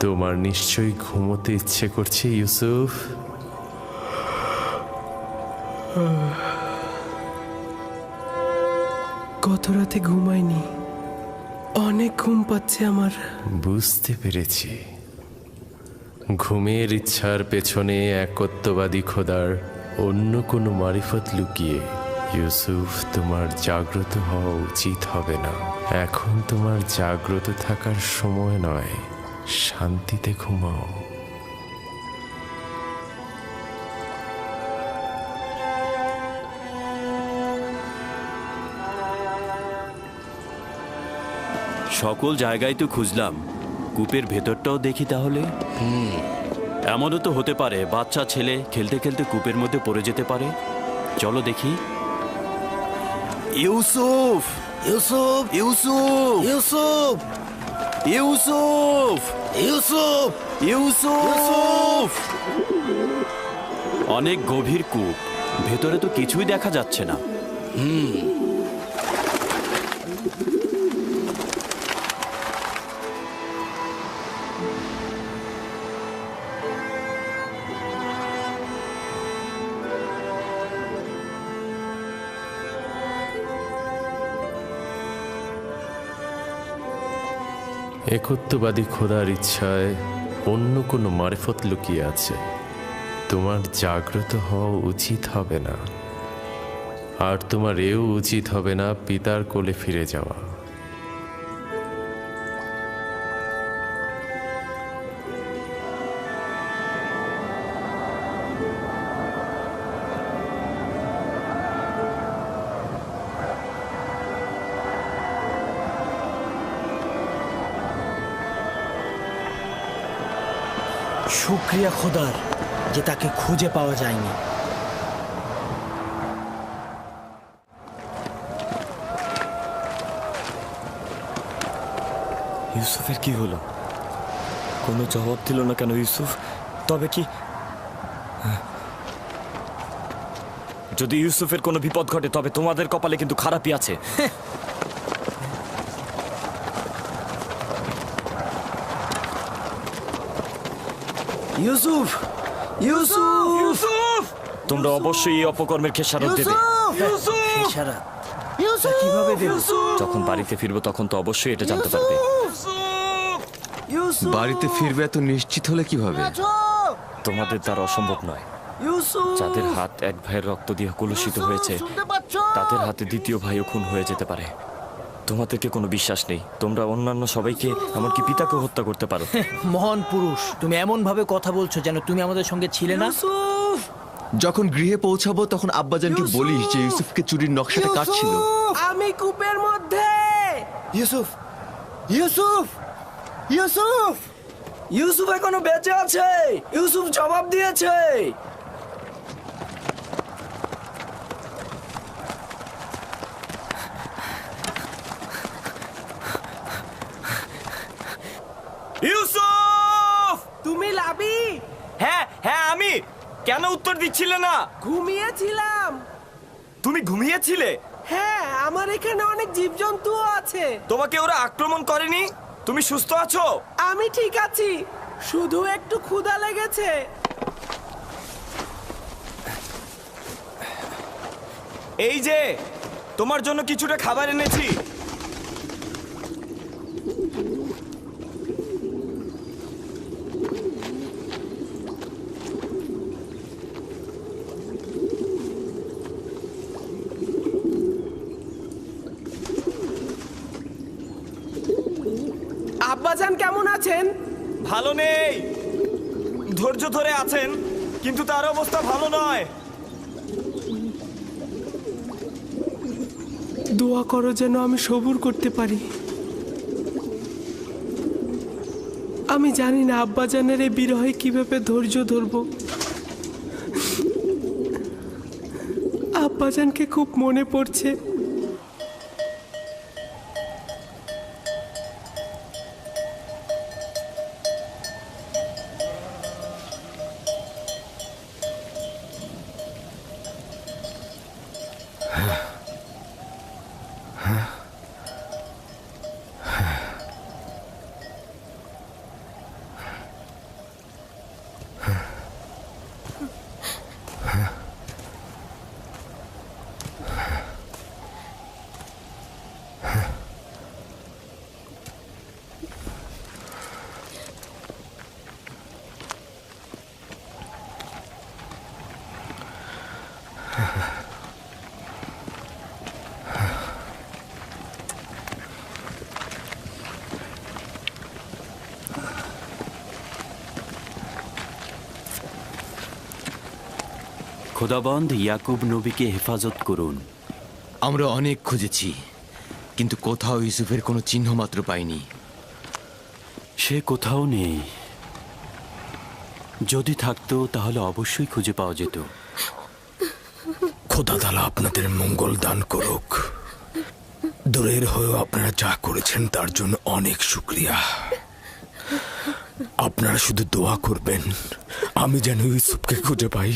তোমার নিশ্চয়ই ঘুমোতে ইচ্ছে করছে ইউসুফ। গত রাতে ঘুমাইনি, অনেক ঘুম পাচ্ছে আমার। বুঝতে পেরেছি, ঘুমের ইচ্ছার পেছনে একত্ববাদী খোদার অন্য কোনো মারিফত লুকিয়ে। ইউসুফ, তোমার জাগ্রত হওয়া উচিত হবে না। এখন তোমার জাগ্রত থাকার সময় নয়, শান্তিতে ঘুমাও। সকল জায়গায় তো খুঁজলাম, কূপের ভেতরটাও দেখি তাহলে। এমনও তো হতে পারে বাচ্চা ছেলে খেলতে খেলতে কূপের মধ্যে পড়ে যেতে পারে। চলো দেখি। ইউসুফ, ইউসুফ, ইউসুফ, ইউসুফ, ইউসুফ, ইউসুফ, ইউসুফ। অনেক গভীর কূপ, ভেতরে তো কিছুই দেখা যাচ্ছে না। একত্ববাদী খোদার ইচ্ছায় অন্য কোনো মারিফত লুকিয়ে আছে। তোমার জাগ্রত হওয়া উচিত হবে না, আর তোমার এও উচিত হবে না পিতার কোলে ফিরে যাওয়া। শুকরিয়া খোদার যে তাকে খুঁজে পাওয়া যায়নি। ইউসুফের কি হলো? কোনো জবাব দিল না কেন ইউসুফ? তবে কি যদি ইউসুফের কোনো বিপদ ঘটে তবে তোমাদের কপালে কিন্তু খারাপই আছে। ইউসুফ, ইউসুফ, ইউসুফ, তোমরা অবশ্যই এই অপকর্মের খেসারত দেবে। খেসারত কিভাবে দেব? যখন বাড়িতে ফিরবো তখন তো অবশ্যই এটা জানতে পারবে। বাড়িতে ফিরবে এত নিশ্চিত হলে কিভাবে? তোমাদের দ্বারা অসম্ভব নয়। যাদের হাত এক ভাইয়ের রক্ত দিয়ে কলুষিত হয়েছে, তাদের হাতে দ্বিতীয় ভাইও খুন হয়ে যেতে পারে। তোমাদেরকে কোনো বিশ্বাস নেই। তোমরা অন্যান্য সবাইকে, এমনকি পিতাকে হত্যা করতে পারো। মহান পুরুষ, তুমি এমন ভাবে কথা বলছো যেন তুমি আমাদের সঙ্গে ছিলে না। যখন গৃহে পৌঁছাবো তখন আব্বাজানকে বলিস যে ইউসুফকে চুরির নকশাটা কাটছিল। আমি কূপের মধ্যে। ইউসুফ, ইউসুফ, ইউসুফ, ইউসুফ এখনো বেঁচে আছে। ইউসুফ জবাব দিয়েছে। ইউসুফ! তুমি লাবি? হ্যাঁ হ্যাঁ, আমি। কেন উত্তর দিচ্ছিলে না? ঘুমিয়েছিলাম। তুমি ঘুমিয়েছিলে? হ্যাঁ, আমার এখানে অনেক জীবজন্তু আছে। তোমাকে ওরা আক্রমণ করেনি? তুমি সুস্থ আছো? আমি ঠিক আছি, শুধু একটু ক্ষুধা লেগেছে। এই যে তোমার জন্য কিছুটা খাবার এনেছি। আব্বাজান কেমন আছেন? ভালো নেই। ধৈর্য ধরে আছেন, কিন্তু তার অবস্থা ভালো নয়। দোয়া করো যেন আমি সবুর করতে পারি। আমি জানি না আব্বাজানের এই বিরহে কিভাবে ধৈর্য ধরব। আব্বাজানকে খুব মনে পড়ছে। খোদাবন্দ ইয়াকুব নবীকে হেফাজত করুন। আমরা অনেক খুঁজেছি, কিন্তু কোথাও ইউসুফের কোনো চিহ্ন মাত্র পাইনি। সে কোথাও নেই। যদি থাকতো তাহলে অবশ্যই খুঁজে পাওয়া যেত। খোদা তাআলা আপনাদের মঙ্গল দান করুক। দূরের হয়েও আপনারা যা করেছেন তার জন্য অনেক শুকরিয়া। আপনারা শুধু দোয়া করবেন আমি যেন ইউসুফকে খুঁজে পাই।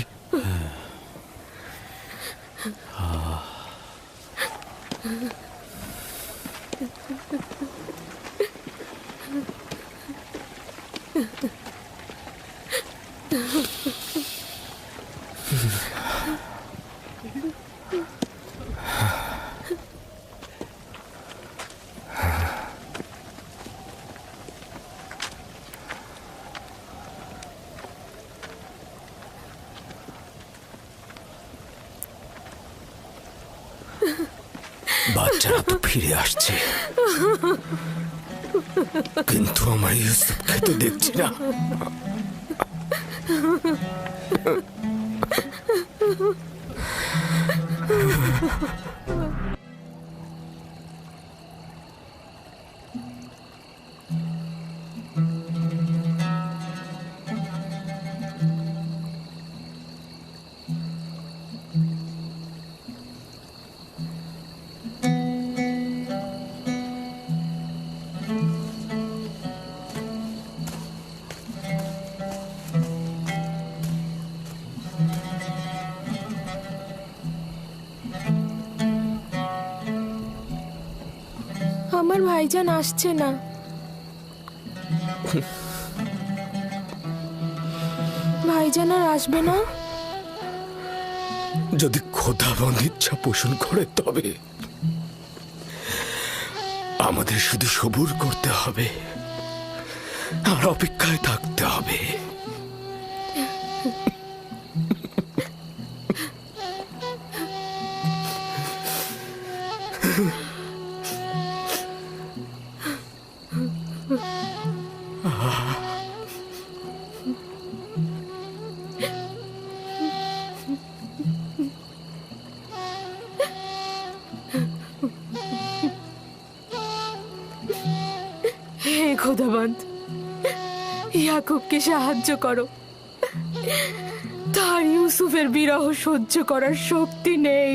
বাচ্চারা তো ফিরে আসছে, কিন্তু আমার ইউসুফকে তো দেখছি না। আমার ভাইজান আসছে না। ভাইজান আর আসবে না। যদি খোদাবন্দ ইচ্ছা পোষণ করে তবে আমাদের শুধু সবুর করতে হবে আর অপেক্ষায় থাকতে হবে। হে খোদাবন্দ, ইয়াকুবকে সাহায্য করো। তার ইউসুফের বিরহ সহ্য করার শক্তি নেই।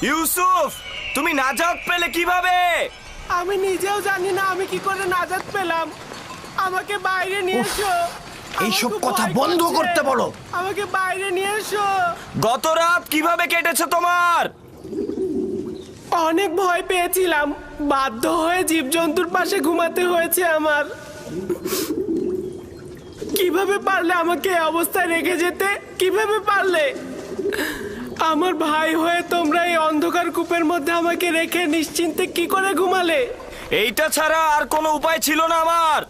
ইউসুফ, তুমি নাজাত পেলে কিভাবে? আমি নিজেও জানি না আমি কি করে নাজাত পেলাম। আমাকে বাইরে নিয়ে এসো। এইসব কথা বন্ধ করতে বলো। আমাকে বাইরে নিয়ে এসো। গত রাত কিভাবে কেটেছে তোমার? অনেক ভয় পেয়েছিলাম, বাধ্য হয়ে জীবজন্তুর পাশে ঘুমাতে হয়েছে আমার। কিভাবে পারলে আমাকে এই অবস্থায় রেখে যেতে? কিভাবে পারলে? আমার ভাই হয়ে তোমরা এই অন্ধকার কূপের মধ্যে আমাকে রেখে নিশ্চিন্তে কি করে ঘুমালে? এইটা ছাড়া আর কোনো উপায় ছিল না আমার।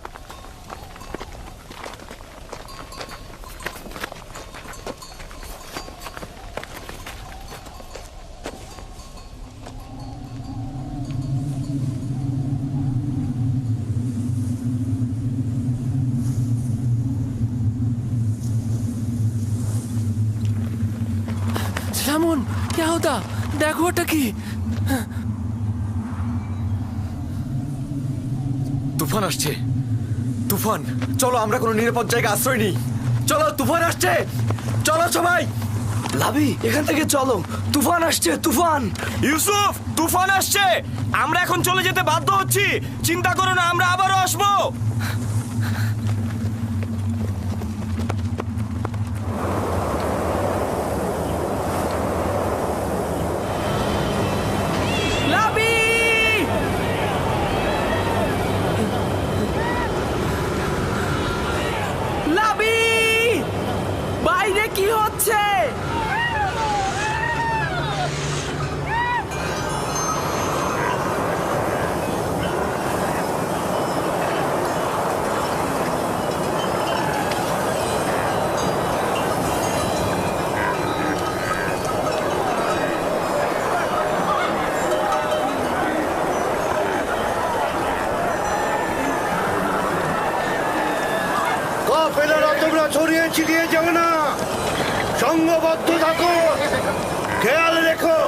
সামন, क्या होता? দেখো ওটা কি? তুফান আসছে। তুফান, চলো আমরা কোনো নিরাপদ জায়গায় আশ্রয় নিই। চলো, তুফান আসছে। চলো সবাই। লাভি, এখান থেকে চলো, তুফান আসছে, তুফান। ইউসুফ, তুফান আসছে। আমরা এখন চলে যেতে বাধ্য হচ্ছি। চিন্তা করো না, আমরা আবারও আসবো। বাইরে কি হচ্ছে? কাফেলারা তোমরা ছড়িয়ে ছিটিয়ে যাবে না, সংঘবদ্ধ থাকো। খেয়াল রেখো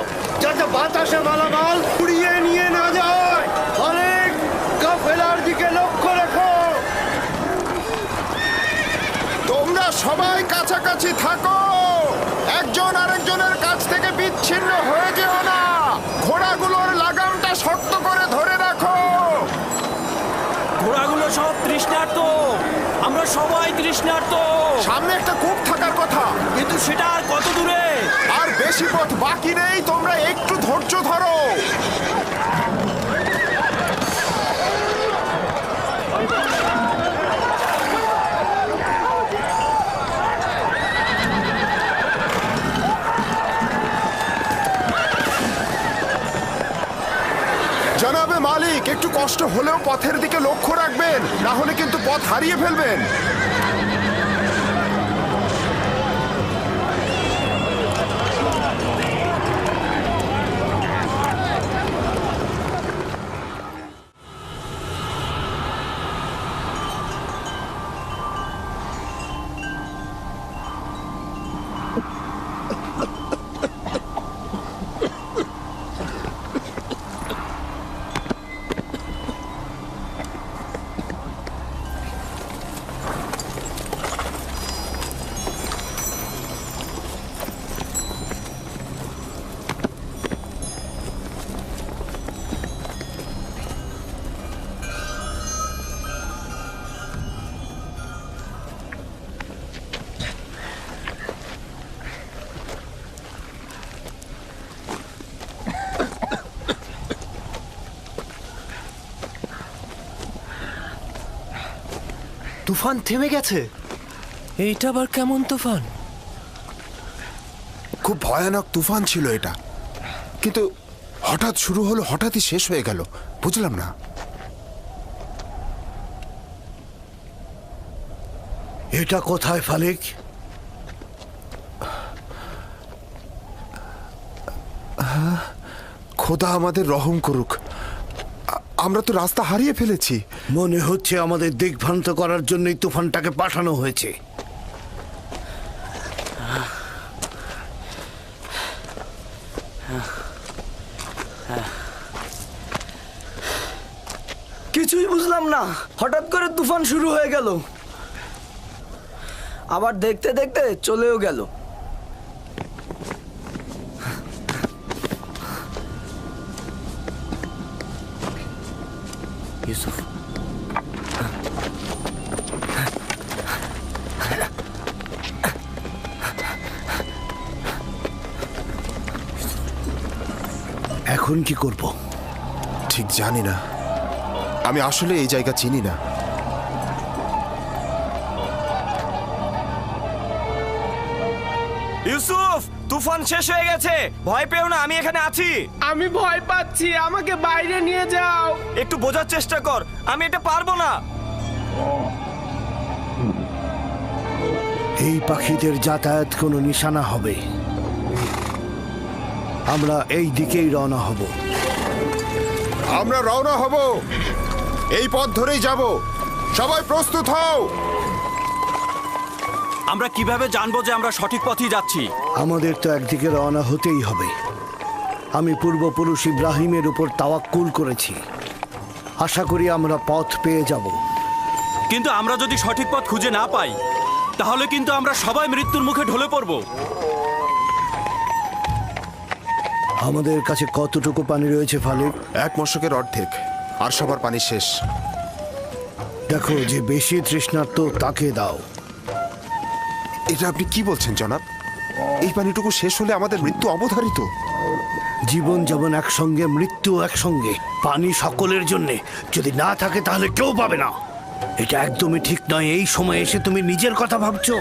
যাতে বাতাসে মালামাল উড়িয়ে নিয়ে না যায়। অনেক কাফেলার দিকে লক্ষ্য রেখো। তোমরা সবাই কাছাকাছি থাকো, একজন আরেকজনের কাছ থেকে বিচ্ছিন্ন হয়ে যেও না। ঘোড়াগুলোর লাগামটা শক্ত করে ধরে রাখো। ঘোড়াগুলো সব তৃষ্ণার্ত, আমরা সবাই তৃষ্ণার্ত। সামনে একটা কূপ থাকার কথা, কিন্তু সেটা আর কত দূরে? আর বেশি পথ বাকি নেই, তোমরা একটু ধৈর্য ধরো। জনাবে মালিক, একটু কষ্ট হলেও পথের দিকে লক্ষ্য রাখবেন, না হলে কিন্তু পথ হারিয়ে ফেলবেন। তুফান থেমে গেছে। এইটা আবার কেমন তুফান? খুব ভয়ানক তুফান ছিল এটা, কিন্তু হঠাৎ শুরু হলো, হঠাৎই শেষ হয়ে গেল। বুঝলাম না। এটা কোথায় ফালিক? খোদা আমাদের রহম করুক, আমরা তো রাস্তা হারিয়ে ফেলেছি। মনে হচ্ছে আমাদের দিগ্ভ্রান্ত করার জন্যই তুফানটাকে পাঠানো হয়েছে। কিছুই বুঝলাম না, হঠাৎ করে তুফান শুরু হয়ে গেল, আবার দেখতে দেখতে চলেও গেল। ইউসুফ, এখন কি করব ঠিক জানি না। আমি আসলে এই জায়গা চিনি না। ইউসুফ, তুফান শেষ হয়ে গেছে, ভয় পেও না, আমি এখানে আছি। আমি ভয় পাচ্ছি, আমাকে বাইরে নিয়ে যাও। একটু বোঝার চেষ্টা কর, আমি এটা পারবো না। এই পাখিদের যাতায়াত কোনো নিশানা হবে। আমরা এই দিকেই রওনা হব। আমরা রওনা হব, এই পথ ধরেই যাব। সবাই প্রস্তুত হও। আমরা কিভাবে জানবো যে আমরা সঠিক পথেই যাচ্ছি? আমাদের তো একদিকে রওনা হতেই হবে। আমি পূর্বপুরুষ ইব্রাহিমের উপর তাওয়াক্কুল করেছি, আশা করি আমরা পথ পেয়ে যাব। কিন্তু আমরা যদি সঠিক পথ খুঁজে না পাই, তাহলে কিন্তু আমরা সবাই মৃত্যুর মুখে ঢলে পড়ব। আমাদের কাছে কতটুকু পানি রয়েছে ফালিক? এক মশকের অর্ধেক, আর সবার পানি শেষ। দেখো, যে বেশি তৃষ্ণার্ত তাকে দাও। এটা আপনি কি বলছেন জনাব? এই পানিটুকু শেষ হলে আমাদের মৃত্যু অবধারিত। জীবন যেমন একসঙ্গে, মৃত্যু একসঙ্গে। পানি সকলের জন্য, যদি না থাকে তাহলে কেউ পাবে না। এটা একদমই ঠিক নয়। এই সময় এসে তুমি নিজের কথা ভাবছো।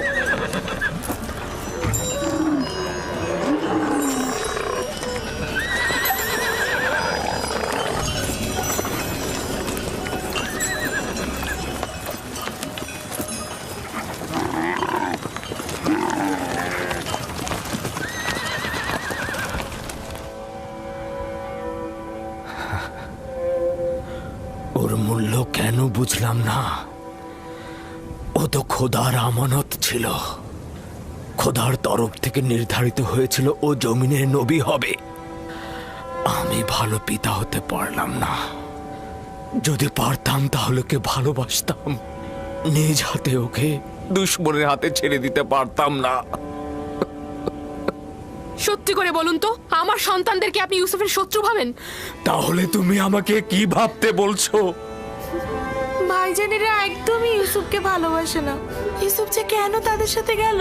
ওর মূল্য কেন বুঝলাম না। ও তো খোদার আমানত ছিল। খোদার তরফ থেকে নির্ধারিত হয়েছিল ও জমিনের নবী হবে। আমি ভালো পিতা হতে পারলাম না। যদি পারতাম তাহলে ওকে ভালোবাসতাম। নিজ হাতে ওকে দুশ্মনের হাতে ছেড়ে দিতে পারতাম না। সত্যি করে বলুন তো, আমার সন্তানদেরকে আপনি ইউসুফের শত্রু ভাবেন? তাহলে তুমি আমাকে কি ভাবতে বলছো? ভাইজানেরা একদমই ইউসুফকে ভালোবাসে না। ইউসুফ যে কেন তাদের সাথে গেল?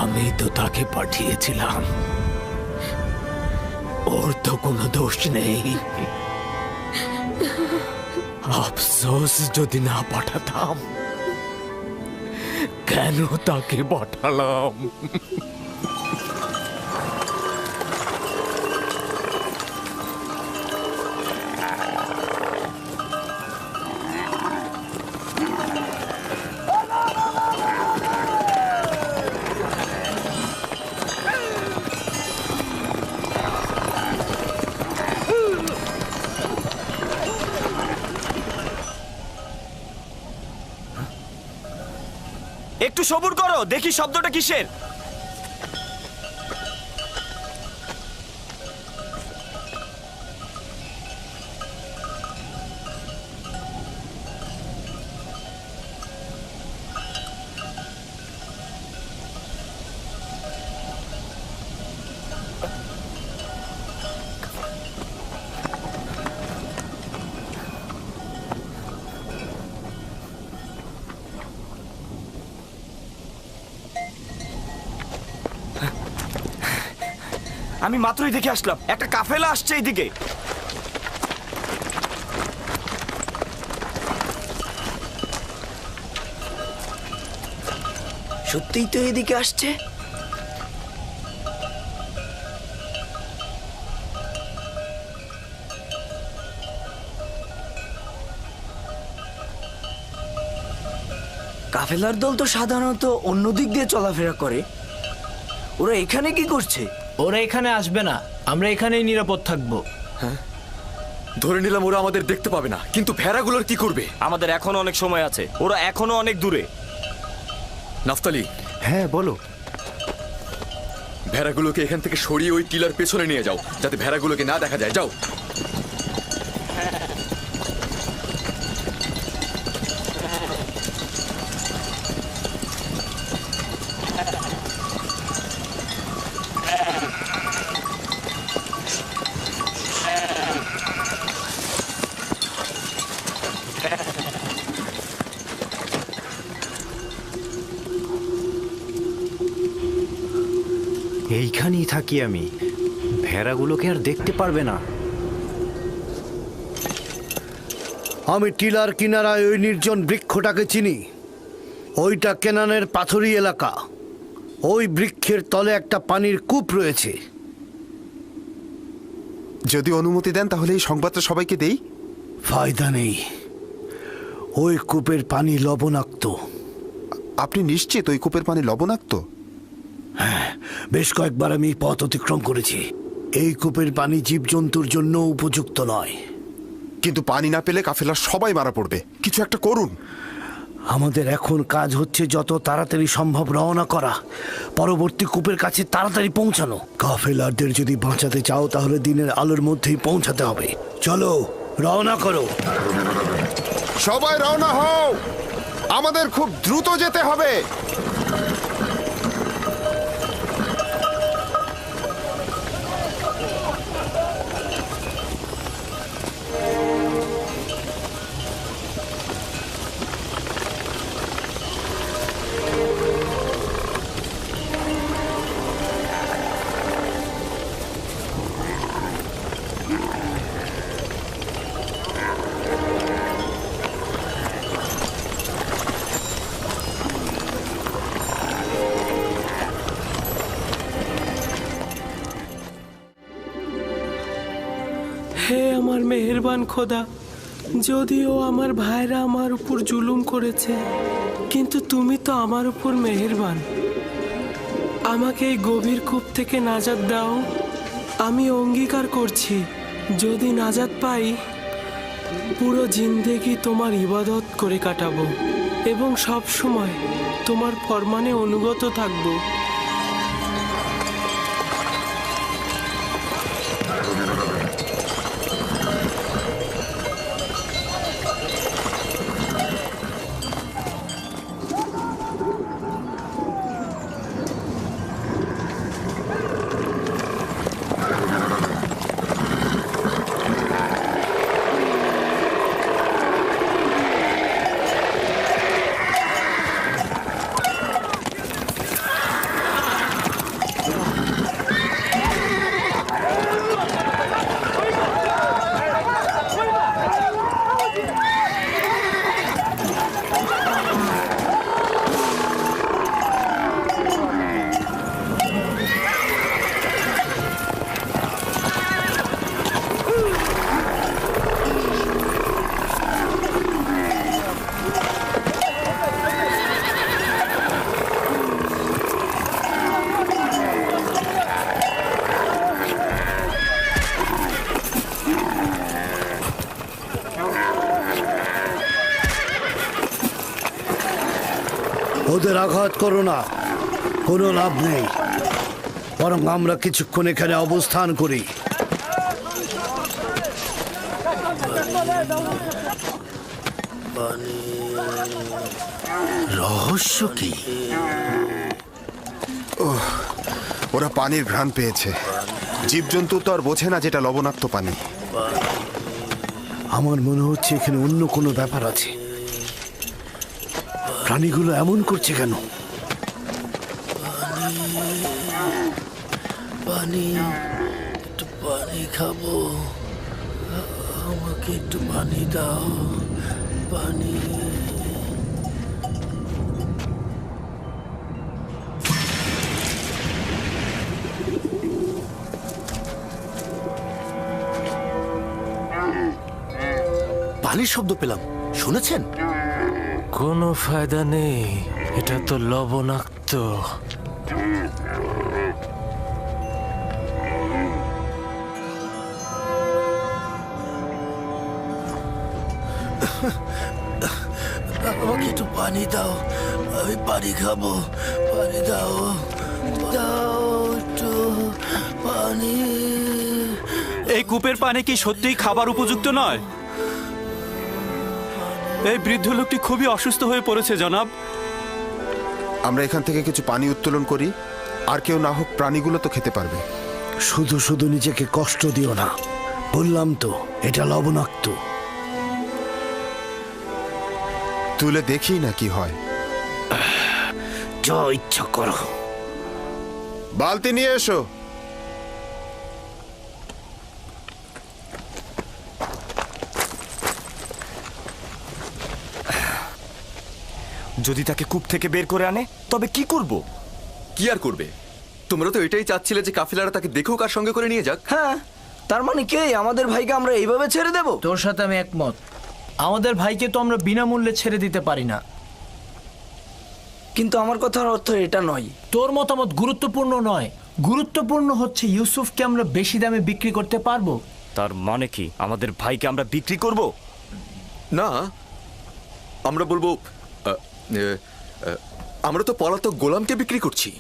আমি তো তাকে পাঠিয়েছিলাম। ওর তো কোনো দোষ নেই। আফসোস যদি না পাঠাতাম। কেন তাকে পাঠালাম? একটু সবুর করো, দেখি শব্দটা কিসের। আমি মাত্রই দেখে আসলাম, একটা কাফেলা আসছে এইদিকে। সত্যিই তো এদিকে আসছে। কাফেলার দল তো সাধারণত অন্য দিক দিয়ে চলাফেরা করে। ওরা এখানে কি করছে? ওরা এখানে আসবে না, আমরা এখানেই নিরাপদ থাকবো। হ্যাঁ, ধরে নিলাম ওরা আমাদের দেখতে পাবে না, কিন্তু ভেড়াগুলোর কি করবে? আমাদের এখনো অনেক সময় আছে, ওরা এখনো অনেক দূরে। নাফতালি। হ্যাঁ বলো। ভেড়াগুলোকে এখান থেকে সরিয়ে ওই টিলার পেছনে নিয়ে যাও, যাতে ভেড়াগুলোকে না দেখা যায়। যাও। এখানেই থাকি আমি। ভেড়াগুলোকে আর দেখতে পারবে না। আমি টিলার কিনারায় ওই নির্জন বৃক্ষটাকে চিনি। ওইটা কেনানের পাথুরি এলাকা। ওই বৃক্ষের তলে একটা পানির কূপ রয়েছে। যদি অনুমতি দেন তাহলে এই সংবাদটা সবাইকে দেই। ফায়দা নেই, ওই কূপের পানি লবণাক্ত। আপনি নিশ্চিত ওই কূপের পানি লবণাক্ত? হ্যাঁ, বেশ কয়েকবার আমি পথ অতিক্রম করেছি। এই কূপের পানি জীবজন্তুর জন্য উপযুক্ত নয়। কিন্তু পানি না পেলে কাফেলার সবাই মারা পড়বে। কিছু একটা করুন। আমাদের এখন কাজ হচ্ছে যত তাড়াতাড়ি সম্ভব রওনা করা, পরবর্তী কূপের কাছে তাড়াতাড়ি পৌঁছানো। কাফেলারদের যদি বাঁচাতে চাও তাহলে দিনের আলোর মধ্যেই পৌঁছাতে হবে। চলো, রওনা করো। সবাই রওনা হও, আমাদের খুব দ্রুত যেতে হবে। হে আমার মেহেরবান খোদা, যদিও আমার ভাইরা আমার উপর জুলুম করেছে, কিন্তু তুমি তো আমার উপর মেহেরবান। আমাকে এই গভীর কূপ থেকে নাজাত দাও। আমি অঙ্গীকার করছি, যদি নাজাত পাই পুরো জিন্দেগি তোমার ইবাদত করে কাটাবো এবং সব সময় তোমার ফরমানে অনুগত থাকবো। ওদের আঘাত করো না, কোনো লাভ নেই। বরং আমরা কিছুক্ষণ এখানে অবস্থান করি। রহস্য কি? ওরা পানির ঘ্রাণ পেয়েছে। জীবজন্তু তো আর বোঝে না যেটা লবণাক্ত পানি। আমার মনে হচ্ছে এখানে অন্য কোনো ব্যাপার আছে। প্রাণীগুলো এমন করছে কেন? পানি, একটু পানি খাবো। আমাকে একটু পানি দাও, পানি। পানির শব্দ পেলাম, শুনেছেন? কোনো ফায়দা নেই, এটা তো লবণাক্ত। আমাকে একটু পানি দাও, আমি পানি খাবো। পানি দাও, দাও একটু পানি। এই কূপের পানি কি সত্যিই খাবার উপযুক্ত নয়? এই বৃদ্ধ লোকটি খুবই অসুস্থ হয়ে পড়েছে জনাব। আমরা এখান থেকে কিছু পানি উত্তোলন করি, আর কেউ না হোক প্রাণীগুলো তো খেতে পারবে। শুধু শুধু নিজেকে কষ্ট দিও না, বললাম তো এটা লবণাক্ত। তুলে দেখি না কি হয়। যা ইচ্ছা করো। বালতি নিয়ে এসো। যদি তাকে কূপ থেকে বের করে আনে তবে কি করব? কি আর করবে? তোমরা তো এটাই চাচ্ছিলে যে কাফিলারা তাকে দেখুক আর সঙ্গে করে নিয়ে যাক। হ্যাঁ, তার মানে কে আমাদের ভাইকে আমরা এইভাবে ছেড়ে দেব? তোর সাথে আমি একমত। আমাদের ভাইকে তো আমরা বিনামূল্যে ছেড়ে দিতে পারি না। কিন্তু আমার কথার অর্থ এটা নয়। তোর মতামত গুরুত্বপূর্ণ নয়, গুরুত্বপূর্ণ হচ্ছে ইউসুফকে আমরা বেশি দামে বিক্রি করতে পারবো। তার মানে কি আমাদের ভাইকে আমরা বিক্রি করব? না, আমরা বলবো আমরা তো পলাতক গোলামকে বিক্রি করছি।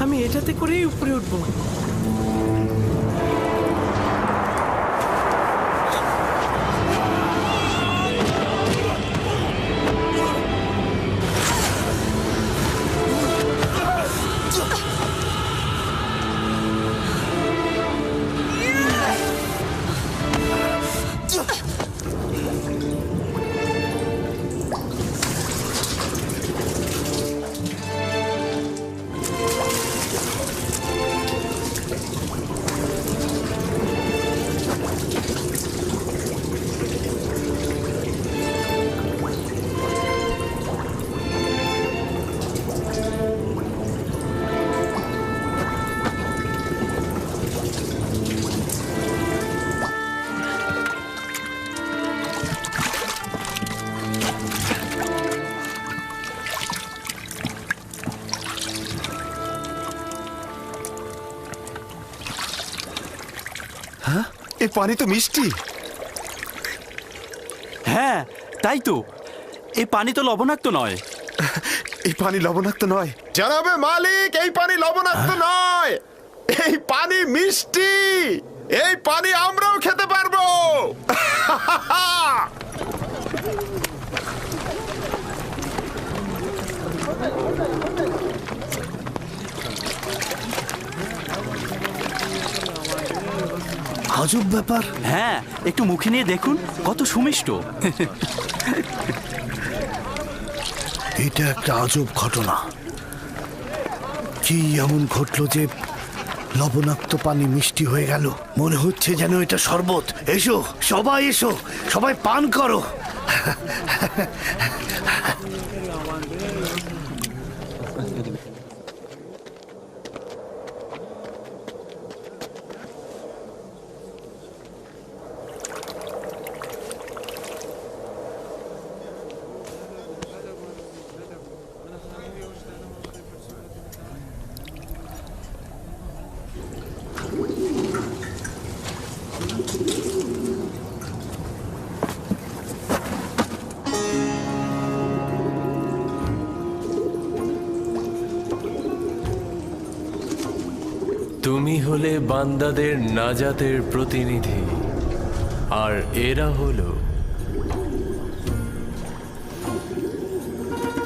আমি এটাতে করেই উপরে উঠবো। হ্যাঁ, এই পানি তো মিষ্টি। হ্যাঁ, তাই তো। এই পানি তো লবণাক্ত নয়। এই পানি লবণাক্ত নয়। জানাবে মালিক, এই পানি লবণাক্ত নয়, এই পানি মিষ্টি। এই পানি আমরাও খেতে পারবো। আজব ব্যাপার। হ্যাঁ, একটু মুখে নিয়ে দেখুন, কত সুমিষ্ট। এটা একটা আজব ঘটনা। কি এমন ঘটলো যে লবণাক্ত পানি মিষ্টি হয়ে গেল? মনে হচ্ছে যেন এটা শরবত। এসো সবাই, এসো সবাই পান করো। তুমি হলে বান্দাদের নাজাতের প্রতিনিধি, আর এরা হলো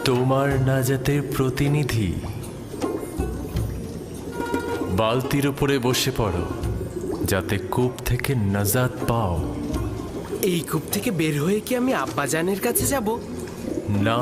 তোমার নাজাতের প্রতিনিধি। বালতির উপরে বসে পড়ো যাতে কূপ থেকে নাজাত পাও। এই কূপ থেকে বের হয়ে কি আমি আব্বাজানের কাছে যাব? না,